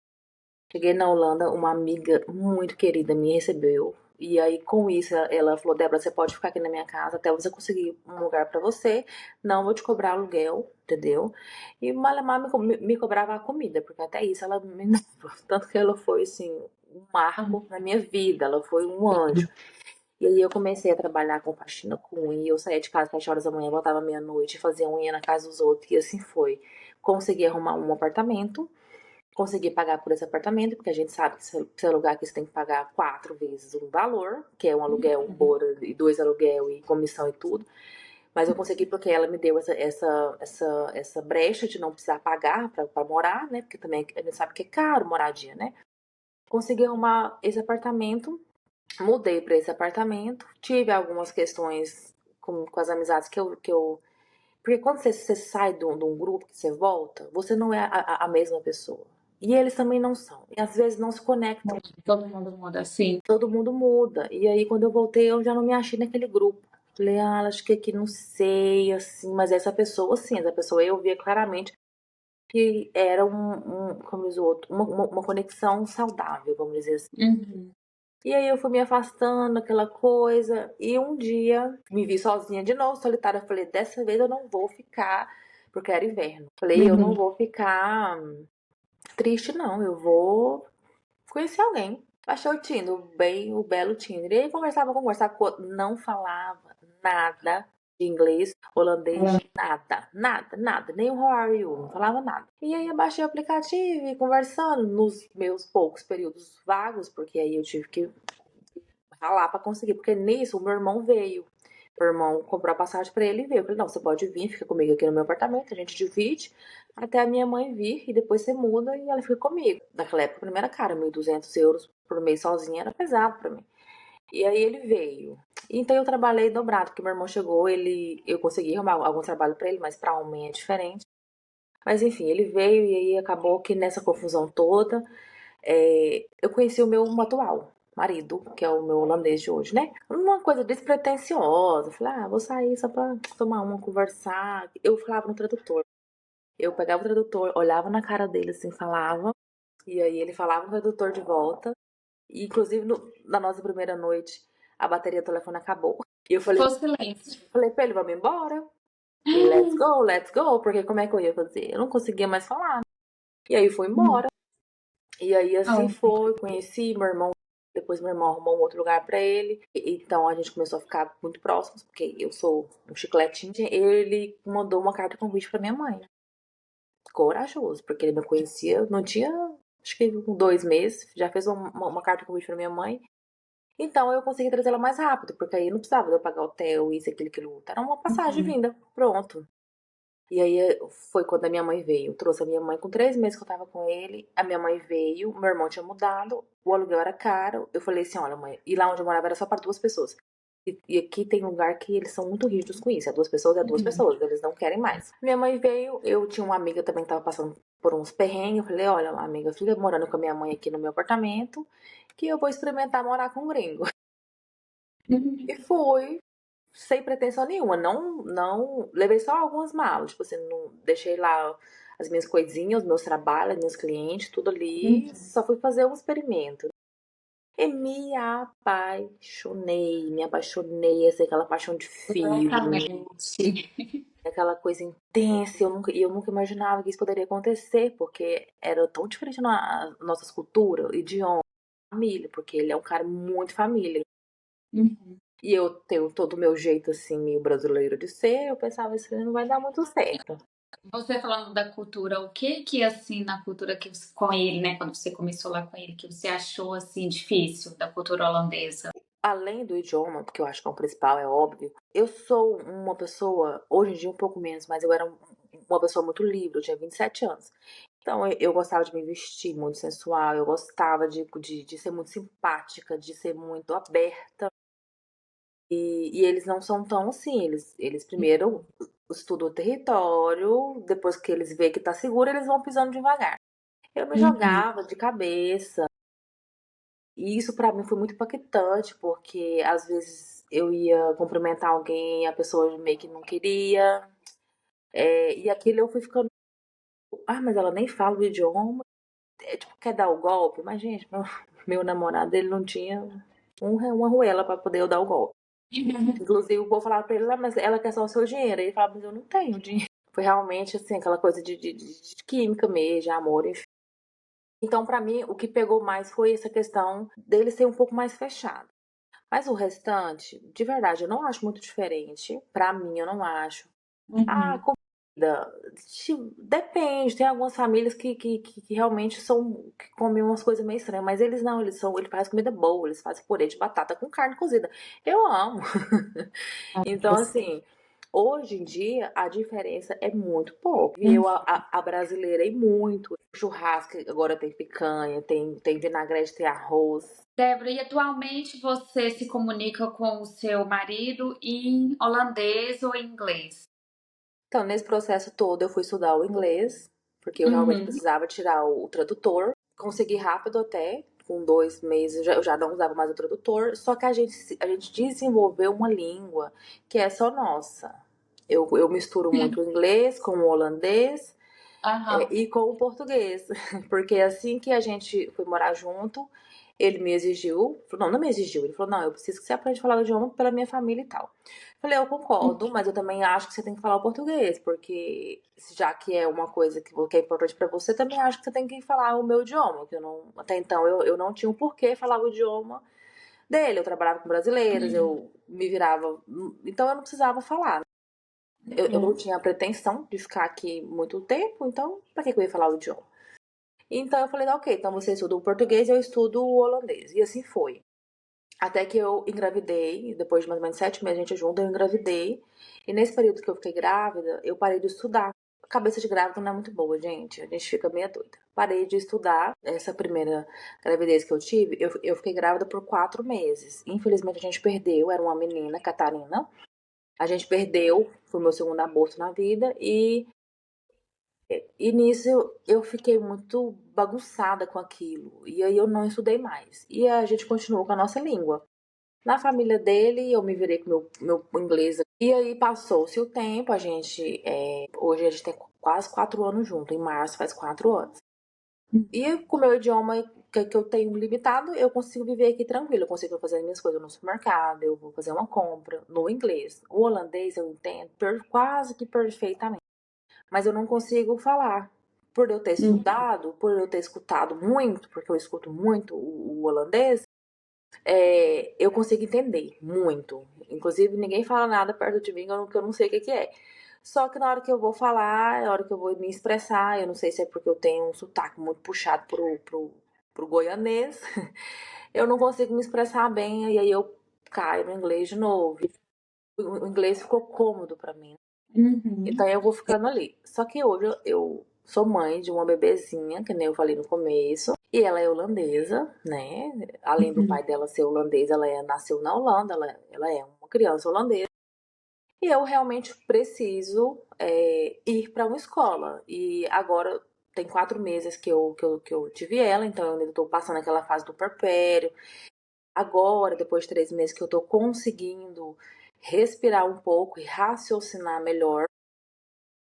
Cheguei na Holanda, uma amiga muito querida me recebeu. E aí, com isso, ela falou: Débora, você pode ficar aqui na minha casa até você conseguir um lugar pra você. Não vou te cobrar aluguel, entendeu? E Malemar me cobrava a comida, porque até isso ela me dava. Tanto que ela foi, assim, um marco na minha vida. Ela foi um anjo. E aí eu comecei a trabalhar com faxina com unha. Eu saía de casa às 7 horas da manhã, voltava meia-noite, fazia unha na casa dos outros. E assim foi. Consegui arrumar um apartamento. Consegui pagar por esse apartamento, porque a gente sabe que se você alugar aqui você tem que pagar 4 vezes o valor, que é um aluguel, um bora, e 2 aluguel e comissão e tudo. Mas eu consegui porque ela me deu essa brecha de não precisar pagar pra morar, né? Porque também a gente sabe que é caro moradia, né? Consegui arrumar esse apartamento, mudei pra esse apartamento, tive algumas questões com as amizades que eu. Porque quando você sai de um grupo que você volta, você não é a mesma pessoa. E eles também não são. E às vezes não se conectam. Todo mundo muda assim. Todo mundo muda. E aí, quando eu voltei, eu já não me achei naquele grupo. Falei, acho que aqui não sei, assim. Mas essa pessoa, sim, essa pessoa eu via claramente que era como diz o outro, uma conexão saudável, vamos dizer assim. Uhum. E aí eu fui me afastando, aquela coisa. E um dia me vi sozinha de novo, solitária. Eu falei, dessa vez eu não vou ficar, porque era inverno. Falei, eu não Uhum. vou ficar triste, não. Eu vou conhecer alguém. Achei o Tinder, o belo Tinder. E aí conversava com o outro. Não falava nada de inglês, holandês, nada, nada, nada. Nem o how are you, não falava nada. E aí eu baixei o aplicativo e conversando nos meus poucos períodos vagos, porque aí eu tive que ralar pra conseguir. Porque nisso o meu irmão veio. Meu irmão comprou a passagem pra ele e veio. Eu falei, não, você pode vir, fica comigo aqui no meu apartamento, a gente divide até a minha mãe vir e depois você muda e ela fica comigo. Naquela época, a primeira cara, 1.200 euros por mês sozinha era pesado pra mim. E aí ele veio. Então eu trabalhei dobrado, porque meu irmão chegou, eu consegui arrumar algum trabalho pra ele, mas pra homem é diferente. Mas enfim, ele veio e aí acabou que nessa confusão toda, eu conheci o meu atual marido, que é o meu holandês de hoje, né? Uma coisa despretensiosa. Falei, vou sair só pra tomar uma, conversar. Eu falava no tradutor. Eu pegava o tradutor, olhava na cara dele assim, falava. E aí ele falava no tradutor de volta. E, inclusive, na nossa primeira noite, a bateria do telefone acabou. E eu falei, Ficou silêncio. falei pra ele, vamos embora. E let's go, porque como é que eu ia fazer? Eu não conseguia mais falar. E aí foi embora. E aí assim Oh. foi, conheci meu irmão, depois meu irmão arrumou um outro lugar pra ele. Então a gente começou a ficar muito próximos, porque eu sou um chicletinho. Ele mandou uma carta convite pra minha mãe. Corajoso, porque ele me conhecia, não tinha, acho que 2 meses, já fez uma carta convite pra minha mãe. Então eu consegui trazê-la mais rápido, porque aí não precisava de eu pagar hotel, isso, aquilo, aquilo outro. Era uma passagem de Uhum. vinda, pronto. E aí foi quando a minha mãe veio. Eu trouxe a minha mãe com 3 meses que eu tava com ele. A minha mãe veio, meu irmão tinha mudado, o aluguel era caro. Eu falei assim: olha, mãe, e lá onde eu morava era só para 2 pessoas. E aqui tem lugar que eles são muito rígidos com isso. É 2 pessoas, é duas Uhum. pessoas, eles não querem mais. Minha mãe veio, eu tinha uma amiga também que tava passando por uns perrengues. Eu falei: olha, amiga, fica morando com a minha mãe aqui no meu apartamento, que eu vou experimentar morar com um gringo. Uhum. E fui, sem pretensão nenhuma. Não, não. Levei só algumas malas. Tipo assim, não deixei lá as minhas coisinhas, os meus trabalhos, os meus clientes, tudo ali. Uhum. Só fui fazer um experimento. E me apaixonei, assim, aquela paixão de filme, Loucamente. aquela coisa intensa. E eu nunca imaginava que isso poderia acontecer, porque era tão diferente na nossas culturas, idioma, família, porque ele é um cara muito família. Uhum. E eu tenho todo o meu jeito, assim, meio brasileiro de ser. Eu pensava, isso não vai dar muito certo. Você falando da cultura, o que que assim na cultura que com ele, né, quando você começou lá com ele, que você achou assim difícil da cultura holandesa? Além do idioma, porque eu acho que é o principal, é óbvio. Eu sou uma pessoa, hoje em dia um pouco menos, mas eu era uma pessoa muito livre, eu tinha 27 anos. Então eu gostava de me vestir muito sensual, eu gostava de ser muito simpática, de ser muito aberta. E eles não são tão assim. Eles primeiro estudam o território, depois que eles veem que tá seguro, eles vão pisando devagar. Eu me Uhum. jogava de cabeça. E isso pra mim foi muito impactante, porque às vezes eu ia cumprimentar alguém e a pessoa meio que não queria. E aquilo eu fui ficando. Mas ela nem fala o idioma. Tipo, quer dar o golpe? Mas, gente, meu namorado, ele não tinha. uma arruela pra poder eu dar o golpe. Inclusive, o povo falava pra ele, mas ela quer só o seu dinheiro. Ele falava, mas eu não tenho dinheiro. Foi realmente, assim, aquela coisa de química mesmo, de amor, enfim. Então, pra mim, o que pegou mais foi essa questão dele ser um pouco mais fechado. Mas o restante, de verdade, eu não acho muito diferente. Pra mim, eu não acho. Ah, Uhum. comida. Depende, tem algumas famílias que realmente são, que comem umas coisas meio estranhas, mas eles não, eles fazem comida boa, eles fazem purê de batata com carne cozida. Eu amo. Então, assim, hoje em dia a diferença é muito pouco. Hum. Eu abrasileirei muito. Churrasco agora tem picanha, tem vinagrete, tem arroz. Débora, e atualmente você se comunica com o seu marido em holandês ou em inglês? Então, nesse processo todo, eu fui estudar o inglês, porque eu realmente Uhum. precisava tirar o tradutor. Consegui rápido até, com 2 meses eu já não usava mais o tradutor. Só que a gente desenvolveu uma língua que é só nossa. Eu misturo muito o inglês com o holandês Aham. e com o português. Porque assim que a gente foi morar junto, ele me exigiu, não me exigiu, ele falou, não, eu preciso que você aprenda a falar o idioma pela minha família e tal. Falei, eu concordo, mas eu também acho que você tem que falar o português, porque já que é uma coisa que é importante pra você, também acho que você tem que falar o meu idioma, que eu não, até então eu não tinha um porquê falar o idioma dele. Eu trabalhava com brasileiros, eu me virava, então eu não precisava falar. Eu não Uhum. tinha a pretensão de ficar aqui muito tempo, então pra que eu ia falar o idioma? Então eu falei, ok, então você estuda o português e eu estudo o holandês. E assim foi. Até que eu engravidei, depois de mais ou menos 7 meses a gente junto, eu engravidei. E nesse período que eu fiquei grávida, eu parei de estudar. A cabeça de grávida não é muito boa, gente. A gente fica meio doida. Parei de estudar. Essa primeira gravidez que eu tive, eu fiquei grávida por 4 meses. Infelizmente a gente perdeu, era uma menina, Catarina. A gente perdeu, foi meu segundo aborto na vida. E nisso eu fiquei muito bagunçada com aquilo. E aí eu não estudei mais. E a gente continuou com a nossa língua. Na família dele, eu me virei com meu inglês. E aí passou-se o tempo, hoje a gente tem quase 4 anos junto, em março faz 4 anos. E com o meu idioma que eu tenho limitado, eu consigo viver aqui tranquilo. Eu consigo fazer as minhas coisas no supermercado, eu vou fazer uma compra no inglês. O holandês eu entendo quase que perfeitamente, mas eu não consigo falar. Por eu ter estudado, por eu ter escutado muito, porque eu escuto muito o holandês, eu consigo entender muito. Inclusive, ninguém fala nada perto de mim que eu não sei o que é. Só que na hora que eu vou falar, na hora que eu vou me expressar, eu não sei se é porque eu tenho um sotaque muito puxado pro goianês, eu não consigo me expressar bem, e aí eu caio no inglês de novo. O inglês ficou cômodo pra mim. Então Uhum. eu vou ficando ali. Só que hoje eu sou mãe de uma bebezinha, que nem eu falei no começo, e ela é holandesa, né? Além do Uhum. pai dela ser holandês, nasceu na Holanda, ela é uma criança holandesa. E eu realmente preciso ir para uma escola. E agora tem 4 meses que eu tive ela, então eu ainda estou passando aquela fase do puerpério. Agora, depois de 3 meses que eu estou conseguindo respirar um pouco e raciocinar melhor,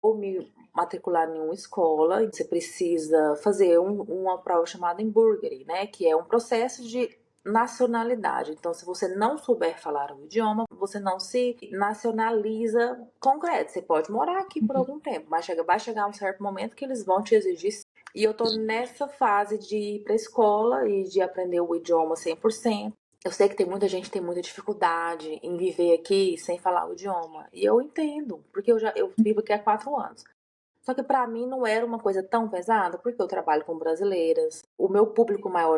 ou me matricular em uma escola, você precisa fazer uma prova chamada Emburgering, né? Que é um processo de nacionalidade. Então, se você não souber falar o idioma, você não se nacionaliza concreto. Você pode morar aqui por algum tempo, mas vai chegar um certo momento que eles vão te exigir. E eu tô nessa fase de ir pra escola e de aprender o idioma 100%. Eu sei que tem muita gente que tem muita dificuldade em viver aqui sem falar o idioma. E eu entendo, porque eu vivo aqui há 4 anos. Só que pra mim não era uma coisa tão pesada, porque eu trabalho com brasileiras. O meu público maior,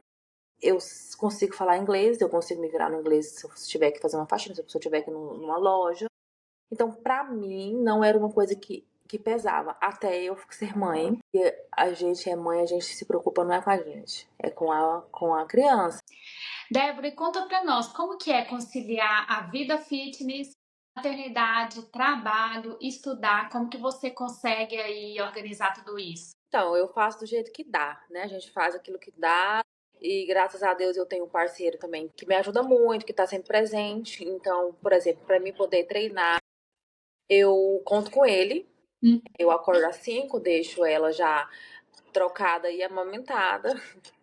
eu consigo falar inglês, eu consigo me virar no inglês se eu tiver que fazer uma faxina, se eu tiver que ir numa loja. Então, pra mim, não era uma coisa que pesava. Até eu ser mãe. E a gente é mãe, a gente se preocupa não é com a gente, é com a criança. Débora, e conta para nós, como que é conciliar a vida fitness, maternidade, trabalho, estudar, como que você consegue aí organizar tudo isso? Então, eu faço do jeito que dá, né? A gente faz aquilo que dá. E graças a Deus eu tenho um parceiro também que me ajuda muito, que tá sempre presente. Então, por exemplo, para mim poder treinar, eu conto com ele. Hum. Eu acordo às 5, deixo ela já trocada e amamentada,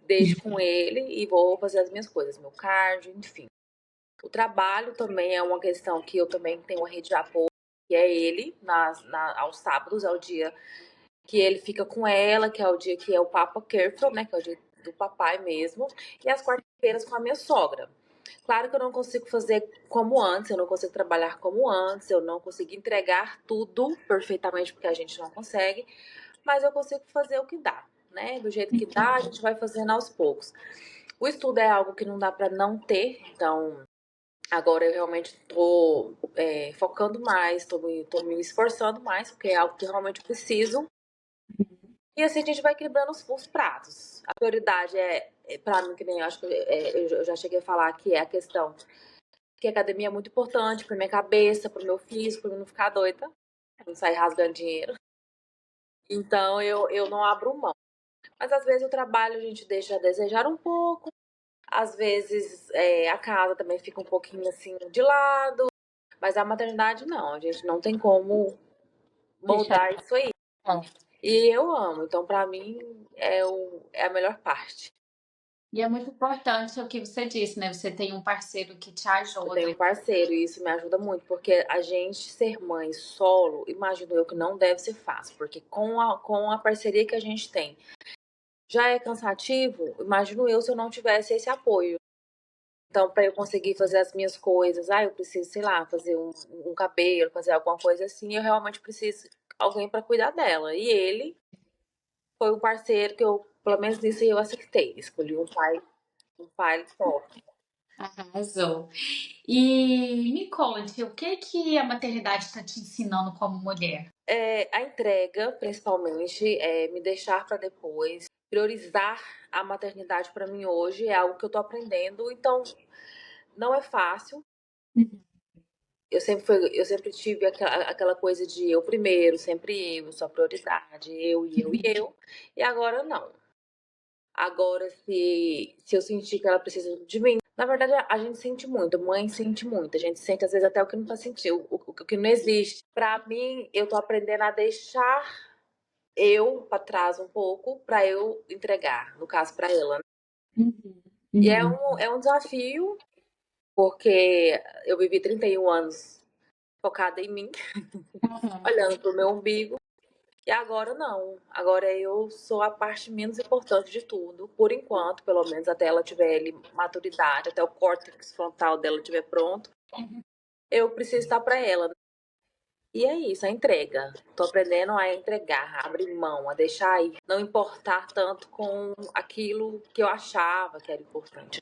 deixo com ele e vou fazer as minhas coisas, meu cardio, enfim. O trabalho também é uma questão que eu também tenho uma rede de apoio, que é ele, aos sábados, é o dia que ele fica com ela, que é o dia que é o Papa Careful, né, que é o dia do papai mesmo, e as quartas-feiras com a minha sogra. Claro que eu não consigo fazer como antes, eu não consigo trabalhar como antes, eu não consigo entregar tudo perfeitamente, porque a gente não consegue, mas eu consigo fazer o que dá, né? Do jeito que dá, a gente vai fazendo aos poucos. O estudo é algo que não dá para não ter, então agora eu realmente tô focando mais, tô me esforçando mais, porque é algo que eu realmente preciso. E assim a gente vai equilibrando os pratos. A prioridade para mim, que nem eu acho que eu já cheguei a falar, que é a questão que a academia é muito importante pra minha cabeça, pro meu físico, pra eu não ficar doida, não sair rasgando dinheiro. Então eu não abro mão. Mas às vezes o trabalho a gente deixa a desejar um pouco, às vezes a casa também fica um pouquinho assim de lado, mas a maternidade não, a gente não tem como Deixar moldar isso aí. bom. E eu amo, então pra mim é a melhor parte. E é muito importante o que você disse, né, você tem um parceiro que te Eu ajuda. tenho um parceiro e isso me ajuda muito, porque a gente ser mãe solo, imagino eu que não deve ser fácil, porque com a parceria que a gente tem, já é cansativo, imagino eu se eu não tivesse esse apoio. Então, para eu conseguir fazer as minhas coisas, eu preciso, sei lá, fazer um cabelo, fazer alguma coisa assim, eu realmente preciso de alguém para cuidar dela. E ele foi um parceiro que eu, pelo menos nisso eu acertei. Escolhi um pai top. Arrasou. E me conte, o que que a maternidade está te ensinando como mulher? A entrega, principalmente, me deixar para depois, priorizar a maternidade para mim hoje é algo que eu tô aprendendo, então não é fácil. Uhum. Eu sempre tive aquela coisa de eu primeiro, sempre eu sou a prioridade, eu e eu e eu. E agora não. Agora, se eu sentir que ela precisa de mim, na verdade a gente sente muito, mãe sente muito, a gente sente às vezes até o que não tá sentindo, o que não existe. Pra mim, eu tô aprendendo a deixar eu para trás um pouco para eu entregar, no caso para ela. Uhum. E Uhum. é um desafio, porque eu vivi 31 anos focada em mim, Uhum. olhando pro meu umbigo, e agora não. Agora eu sou a parte menos importante de tudo, por enquanto, pelo menos até ela tiver ali, maturidade, até o córtex frontal dela estiver pronto, eu preciso estar para ela. E é isso, a entrega. Tô aprendendo a entregar, a abrir mão, a deixar ir, não importar tanto com aquilo que eu achava que era importante.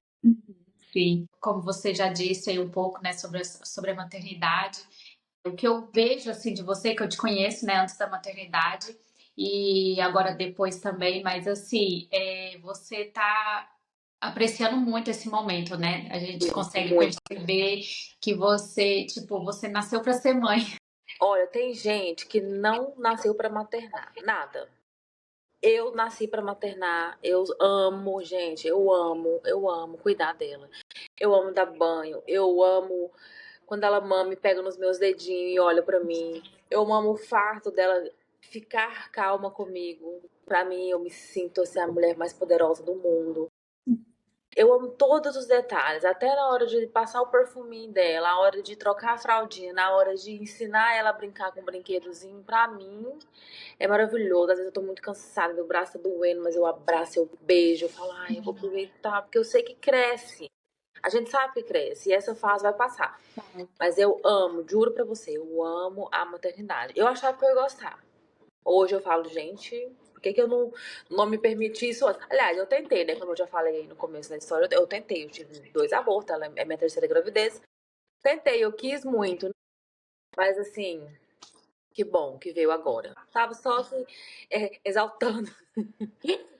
Sim, como você já disse aí um pouco, né, sobre a maternidade, o que eu vejo, assim, de você, que eu te conheço, né, antes da maternidade e agora depois também, mas assim, você tá apreciando muito esse momento, né? A gente Muito, consegue muito. perceber que você, tipo, você nasceu para ser mãe. Olha, tem gente que não nasceu para maternar, nada. Eu nasci para maternar, eu amo, gente, eu amo cuidar dela. Eu amo dar banho, eu amo quando ela mama e pega nos meus dedinhos e olha pra mim. Eu amo o fato dela ficar calma comigo. Pra mim, eu me sinto assim, a mulher mais poderosa do mundo. Eu amo todos os detalhes, até na hora de passar o perfuminho dela, a hora de trocar a fraldinha, na hora de ensinar ela a brincar com um brinquedozinho. Pra mim, é maravilhoso. Às vezes eu tô muito cansada, meu braço tá doendo, mas eu abraço, eu beijo, eu falo, ai, eu vou aproveitar, porque eu sei que cresce. A gente sabe que cresce e essa fase vai passar. Mas eu amo, juro pra você, eu amo a maternidade. Eu achava que eu ia gostar. Hoje eu falo, gente, por que, que eu não me permiti isso antes? Aliás, eu tentei, né? Como eu já falei aí no começo da história, eu tentei. Eu tive 2 abortos, ela é minha terceira gravidez. Tentei, eu quis muito. Mas assim, que bom que veio agora. Tava só assim, exaltando.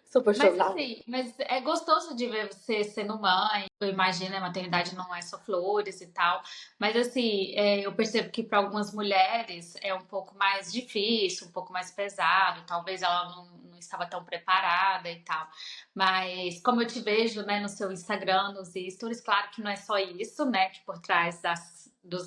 Sou Mas apaixonada. assim, mas é gostoso de ver você sendo mãe. Eu imagino, a maternidade não é só flores e tal. Mas assim, eu percebo que para algumas mulheres é um pouco mais difícil, um pouco mais pesado. Talvez ela não estava tão preparada e tal. Mas como eu te vejo, né, no seu Instagram, nos stories, claro que não é só isso, né, que por trás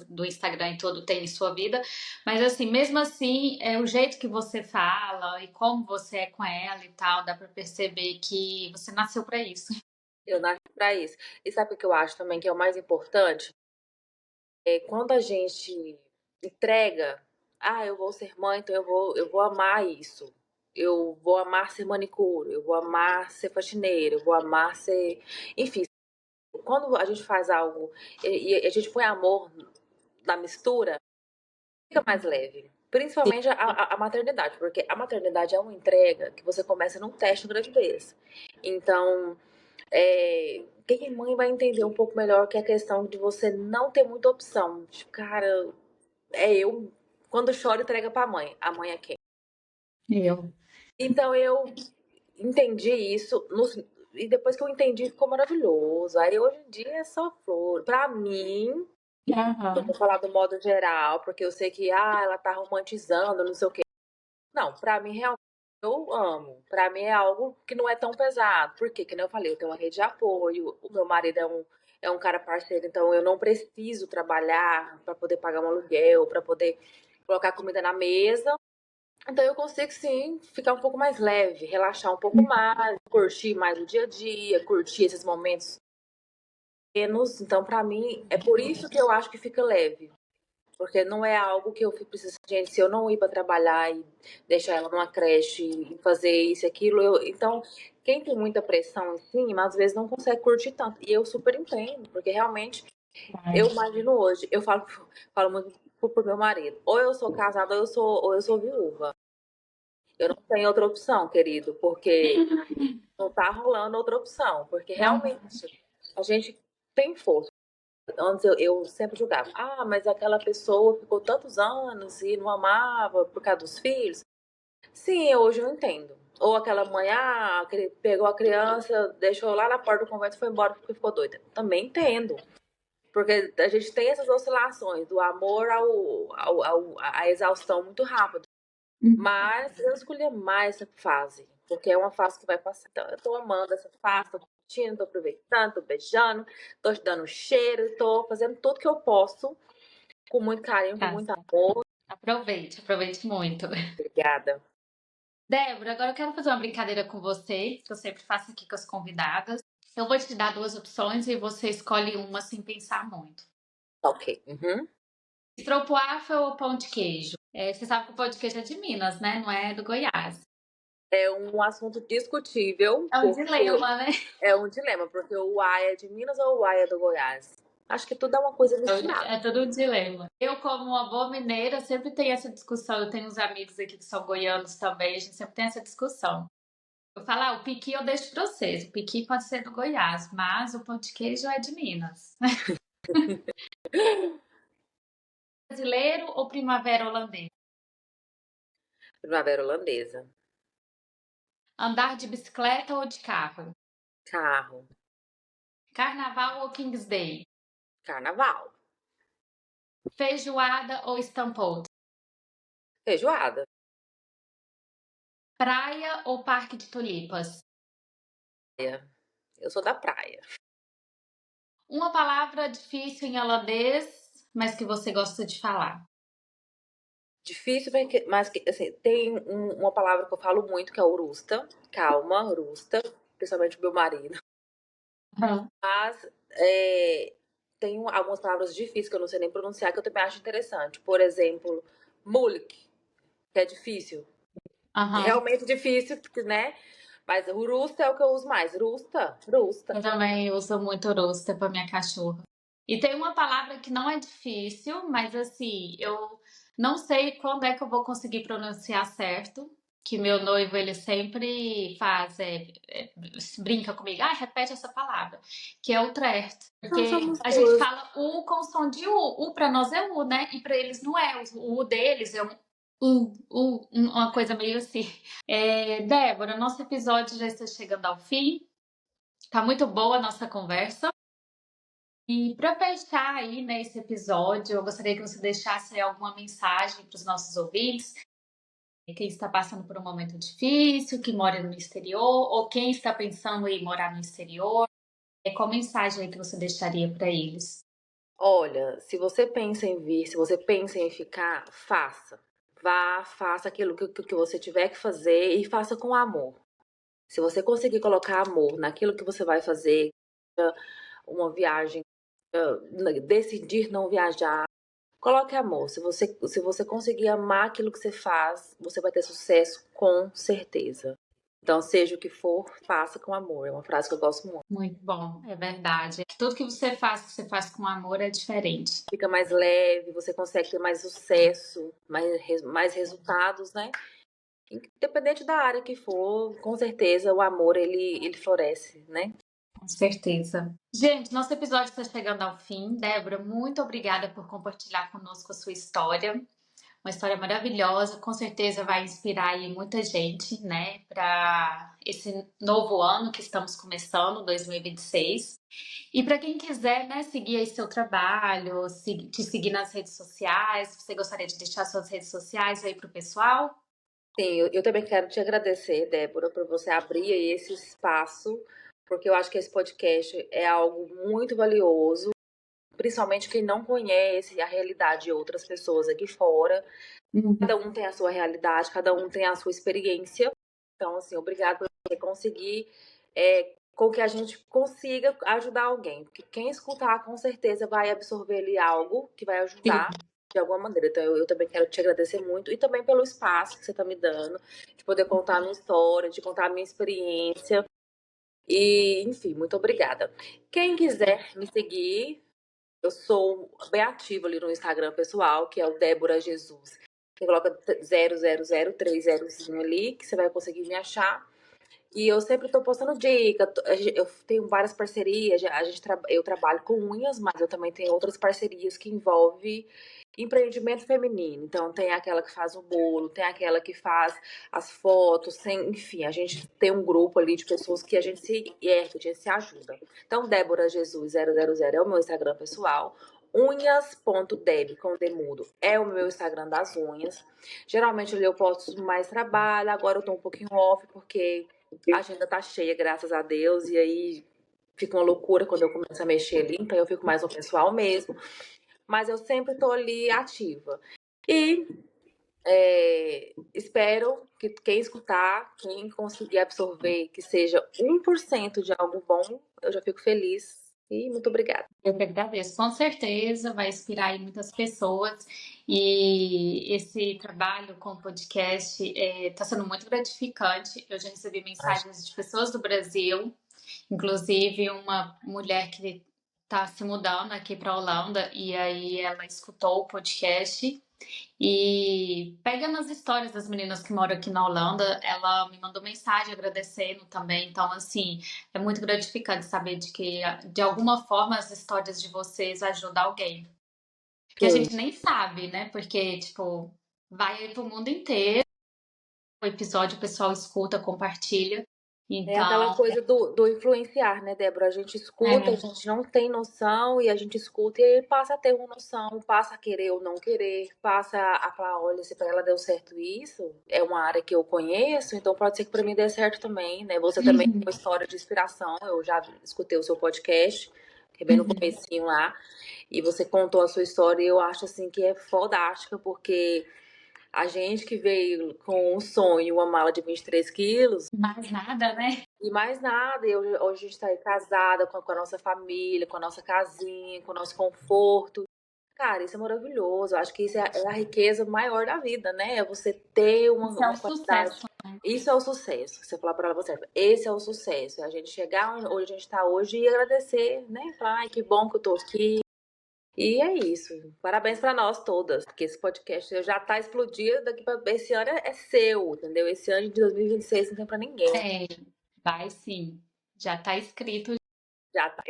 do Instagram e tudo tem em sua vida. Mas assim, mesmo assim, o jeito que você fala e como você é com ela e tal, dá pra perceber que você nasceu pra isso. Eu nasci pra isso. E sabe o que eu acho também que é o mais importante? Quando a gente entrega, eu vou ser mãe, então eu vou amar isso. Eu vou amar ser manicure, eu vou amar ser faxineira, eu vou amar ser. Enfim, quando a gente faz algo e a gente põe amor na mistura, fica mais leve. Principalmente a maternidade, porque a maternidade é uma entrega que você começa num teste de gravidez. Então, quem é mãe vai entender um pouco melhor que é a questão de você não ter muita opção. Tipo, cara, eu, quando choro, entrega pra mãe. A mãe é quem? Eu. Então eu entendi isso. E depois que eu entendi, ficou maravilhoso. Aí hoje em dia é só flor. Pra mim, eu Aham. vou falar do modo geral, porque eu sei que ela tá romantizando, não sei o quê. Não, pra mim realmente eu amo. Pra mim é algo que não é tão pesado. Porque, como eu falei, eu tenho uma rede de apoio, o meu marido é um cara parceiro, então eu não preciso trabalhar pra poder pagar um aluguel, pra poder colocar comida na mesa. Então eu consigo sim ficar um pouco mais leve, relaxar um pouco mais, curtir mais o dia a dia, curtir esses momentos menos. Então, pra mim, é por isso que eu acho que fica leve. Porque não é algo que eu preciso. Gente, se eu não ir para trabalhar e deixar ela numa creche e fazer isso e aquilo, então, quem tem muita pressão em cima, às vezes não consegue curtir tanto. E eu super entendo, porque realmente, eu imagino hoje, eu falo muito pro meu marido, ou eu sou casada ou eu sou viúva. Eu não tenho outra opção, querido, porque não tá rolando outra opção. Porque Aham. realmente a gente tem força. Antes eu sempre julgava, mas aquela pessoa ficou tantos anos e não amava por causa dos filhos. Sim, hoje eu entendo. Ou aquela mãe, pegou a criança, deixou lá na porta do convento e foi embora porque ficou doida. Também entendo. Porque a gente tem essas oscilações do amor à exaustão muito rápido. Mas eu escolhi mais essa fase, porque é uma fase que vai passar. Então, eu tô amando essa fase, tô curtindo, tô aproveitando, tô beijando, tô te dando cheiro, tô fazendo tudo que eu posso, com muito carinho, com Tá muito certo. amor. Aproveite, aproveite muito. Obrigada. Débora, agora eu quero fazer uma brincadeira com você, que eu sempre faço aqui com as convidadas. Eu vou te dar duas opções e você escolhe uma sem pensar muito. Ok. Uhum. Estrogonofe ou pão de queijo? Você sabe que o pão de queijo é de Minas, né? Não é do Goiás. É um assunto discutível, É um porque dilema, né? é um dilema, porque o uai é de Minas ou o uai é do Goiás? Acho que tudo é uma coisa misturada. É todo um dilema. Eu, como uma boa mineira, sempre tenho essa discussão. Eu tenho uns amigos aqui que são goianos também, a gente sempre tem essa discussão. Eu falo, o piqui eu deixo pra vocês. O piqui pode ser do Goiás, mas o pão de queijo é de Minas. Brasileiro ou primavera holandesa? Primavera holandesa. Andar de bicicleta ou de carro? Carro. Carnaval ou Kings Day? Carnaval. Feijoada ou estampou? Feijoada. Praia ou parque de tulipas? Eu sou da praia. Uma palavra difícil em holandês, mas que você gosta de falar. Difícil, mas assim, tem uma palavra que eu falo muito, que é urusta. Calma, urusta. Principalmente o meu marido. Uhum. Mas tem algumas palavras difíceis que eu não sei nem pronunciar, que eu também acho interessante. Por exemplo, mulik, que é difícil. Aham. Realmente difícil, né? Mas urusta é o que eu uso mais. Rusta, rusta. Eu também uso muito rosto para minha cachorra. E tem uma palavra que não é difícil, mas assim, eu não sei quando é que eu vou conseguir pronunciar certo. Que meu noivo ele sempre faz, brinca comigo, repete essa palavra, que é o Utrecht. Nós Porque somos a gente duas. fala U com som de U. U para nós é U, né? E para eles não é. O U deles é um uma coisa meio assim. Débora, nosso episódio já está chegando ao fim. Tá muito boa a nossa conversa. E para fechar aí, né, esse episódio, eu gostaria que você deixasse aí alguma mensagem para os nossos ouvintes, quem está passando por um momento difícil, que mora no exterior, ou quem está pensando em morar no exterior. Qual mensagem aí que você deixaria para eles? Olha, se você pensa em vir, se você pensa em ficar, faça. Vá, faça aquilo que você tiver que fazer e faça com amor. Se você conseguir colocar amor naquilo que você vai fazer, uma viagem decidir não viajar. Coloque amor. Se você conseguir amar aquilo que você faz, você vai ter sucesso com certeza. Então, seja o que for, faça com amor. É uma frase que eu gosto muito. Muito bom, é verdade. Tudo que você faz com amor é diferente. Fica mais leve, você consegue ter mais sucesso, mais resultados, né? Independente da área que for, com certeza o amor ele floresce, né? Com certeza. Gente, nosso episódio está chegando ao fim. Débora, muito obrigada por compartilhar conosco a sua história. Uma história maravilhosa, com certeza vai inspirar aí muita gente, né, para esse novo ano que estamos começando, 2026. E para quem quiser, né, seguir aí seu trabalho, te seguir nas redes sociais, você gostaria de deixar suas redes sociais aí para o pessoal? Sim, eu também quero te agradecer, Débora, por você abrir aí esse espaço, porque eu acho que esse podcast é algo muito valioso, principalmente quem não conhece a realidade de outras pessoas aqui fora. Cada um tem a sua realidade, cada um tem a sua experiência. Então, assim, obrigada por você conseguir com que a gente consiga ajudar alguém. Porque quem escutar, com certeza, vai absorver ali algo que vai Sim. ajudar de alguma maneira. Então, eu também quero te agradecer muito. E também pelo espaço que você está me dando, de poder contar a minha história, de contar a minha experiência. E, enfim, muito obrigada. Quem quiser me seguir, eu sou bem ativa ali no Instagram pessoal, que é o Débora Jesus. Você coloca 00030 ali, que você vai conseguir me achar. E eu sempre tô postando dica. Eu tenho várias parcerias. Eu trabalho com unhas, mas eu também tenho outras parcerias que envolvem empreendimento feminino. Então, tem aquela que faz o bolo, tem aquela que faz as fotos, enfim, a gente tem um grupo ali de pessoas que a gente que a gente se ajuda. Então, Débora Jesus 000 é o meu Instagram pessoal. Unhas.deb com demudo é o meu Instagram das unhas. Geralmente ali eu posto mais trabalho. Agora eu tô um pouquinho off porque a agenda tá cheia, graças a Deus, e aí fica uma loucura quando eu começo a mexer ali, então eu fico mais no pessoal mesmo. Mas eu sempre tô ali ativa. E espero que quem escutar, quem conseguir absorver, que seja 1% de algo bom, eu já fico feliz. E muito obrigada. Eu que agradeço, com certeza vai inspirar aí muitas pessoas. E esse trabalho com o podcast está sendo muito gratificante. Eu já recebi mensagens de pessoas do Brasil, inclusive uma mulher que está se mudando aqui para a Holanda, e aí ela escutou o podcast. E pegando as histórias das meninas que moram aqui na Holanda, ela me mandou mensagem agradecendo também. Então, assim, é muito gratificante saber de que, de alguma forma, as histórias de vocês ajudam alguém. Que a Sim. gente nem sabe, né? Porque, tipo, vai aí pro mundo inteiro. O episódio o pessoal escuta, compartilha. É aquela Então, coisa do influenciar, né, Débora? A gente escuta, a é, gente não tem noção, e a gente escuta e aí passa a ter uma noção, passa a querer ou não querer, passa a falar, olha, se pra ela deu certo isso, é uma área que eu conheço, então pode ser que pra mim dê certo também, né? Você também tem uma história de inspiração, eu já escutei o seu podcast, que é bem no comecinho lá, e você contou a sua história, e eu acho, assim, que é fodástica, porque a gente que veio com um sonho, uma mala de 23 quilos, mais nada, né? e mais nada, hoje a gente tá aí casada com a nossa família, com a nossa casinha, com o nosso conforto. Cara, isso é maravilhoso. Eu acho que isso é a riqueza maior da vida, né? É você ter Isso é um uma qualidade. sucesso. Isso é o sucesso. Você falar pra você, esse é o sucesso. É a gente chegar onde a gente tá hoje e agradecer, né? Falar, ai, que bom que eu tô aqui. E é isso. Parabéns pra nós todas, porque esse podcast já tá explodindo. Daqui pra esse ano é seu, entendeu? Esse ano de 2026 não tem pra ninguém. É, vai sim. Já tá escrito. Já tá.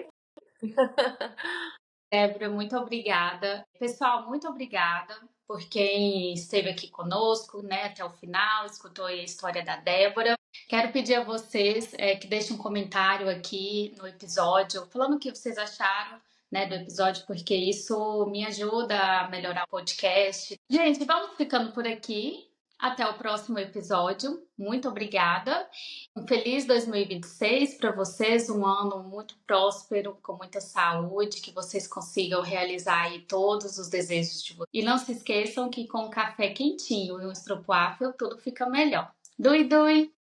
Débora, muito obrigada. Pessoal, muito obrigada por quem esteve aqui conosco, né, até o final, escutou a história da Débora. Quero pedir a vocês que deixem um comentário aqui no episódio, falando o que vocês acharam, né, do episódio, porque isso me ajuda a melhorar o podcast. Gente, vamos ficando por aqui. Até o próximo episódio. Muito obrigada. Um feliz 2026 para vocês, um ano muito próspero, com muita saúde, que vocês consigam realizar aí todos os desejos de vocês. E não se esqueçam que com um café quentinho e um estropoáfilo tudo fica melhor. Dui, dui!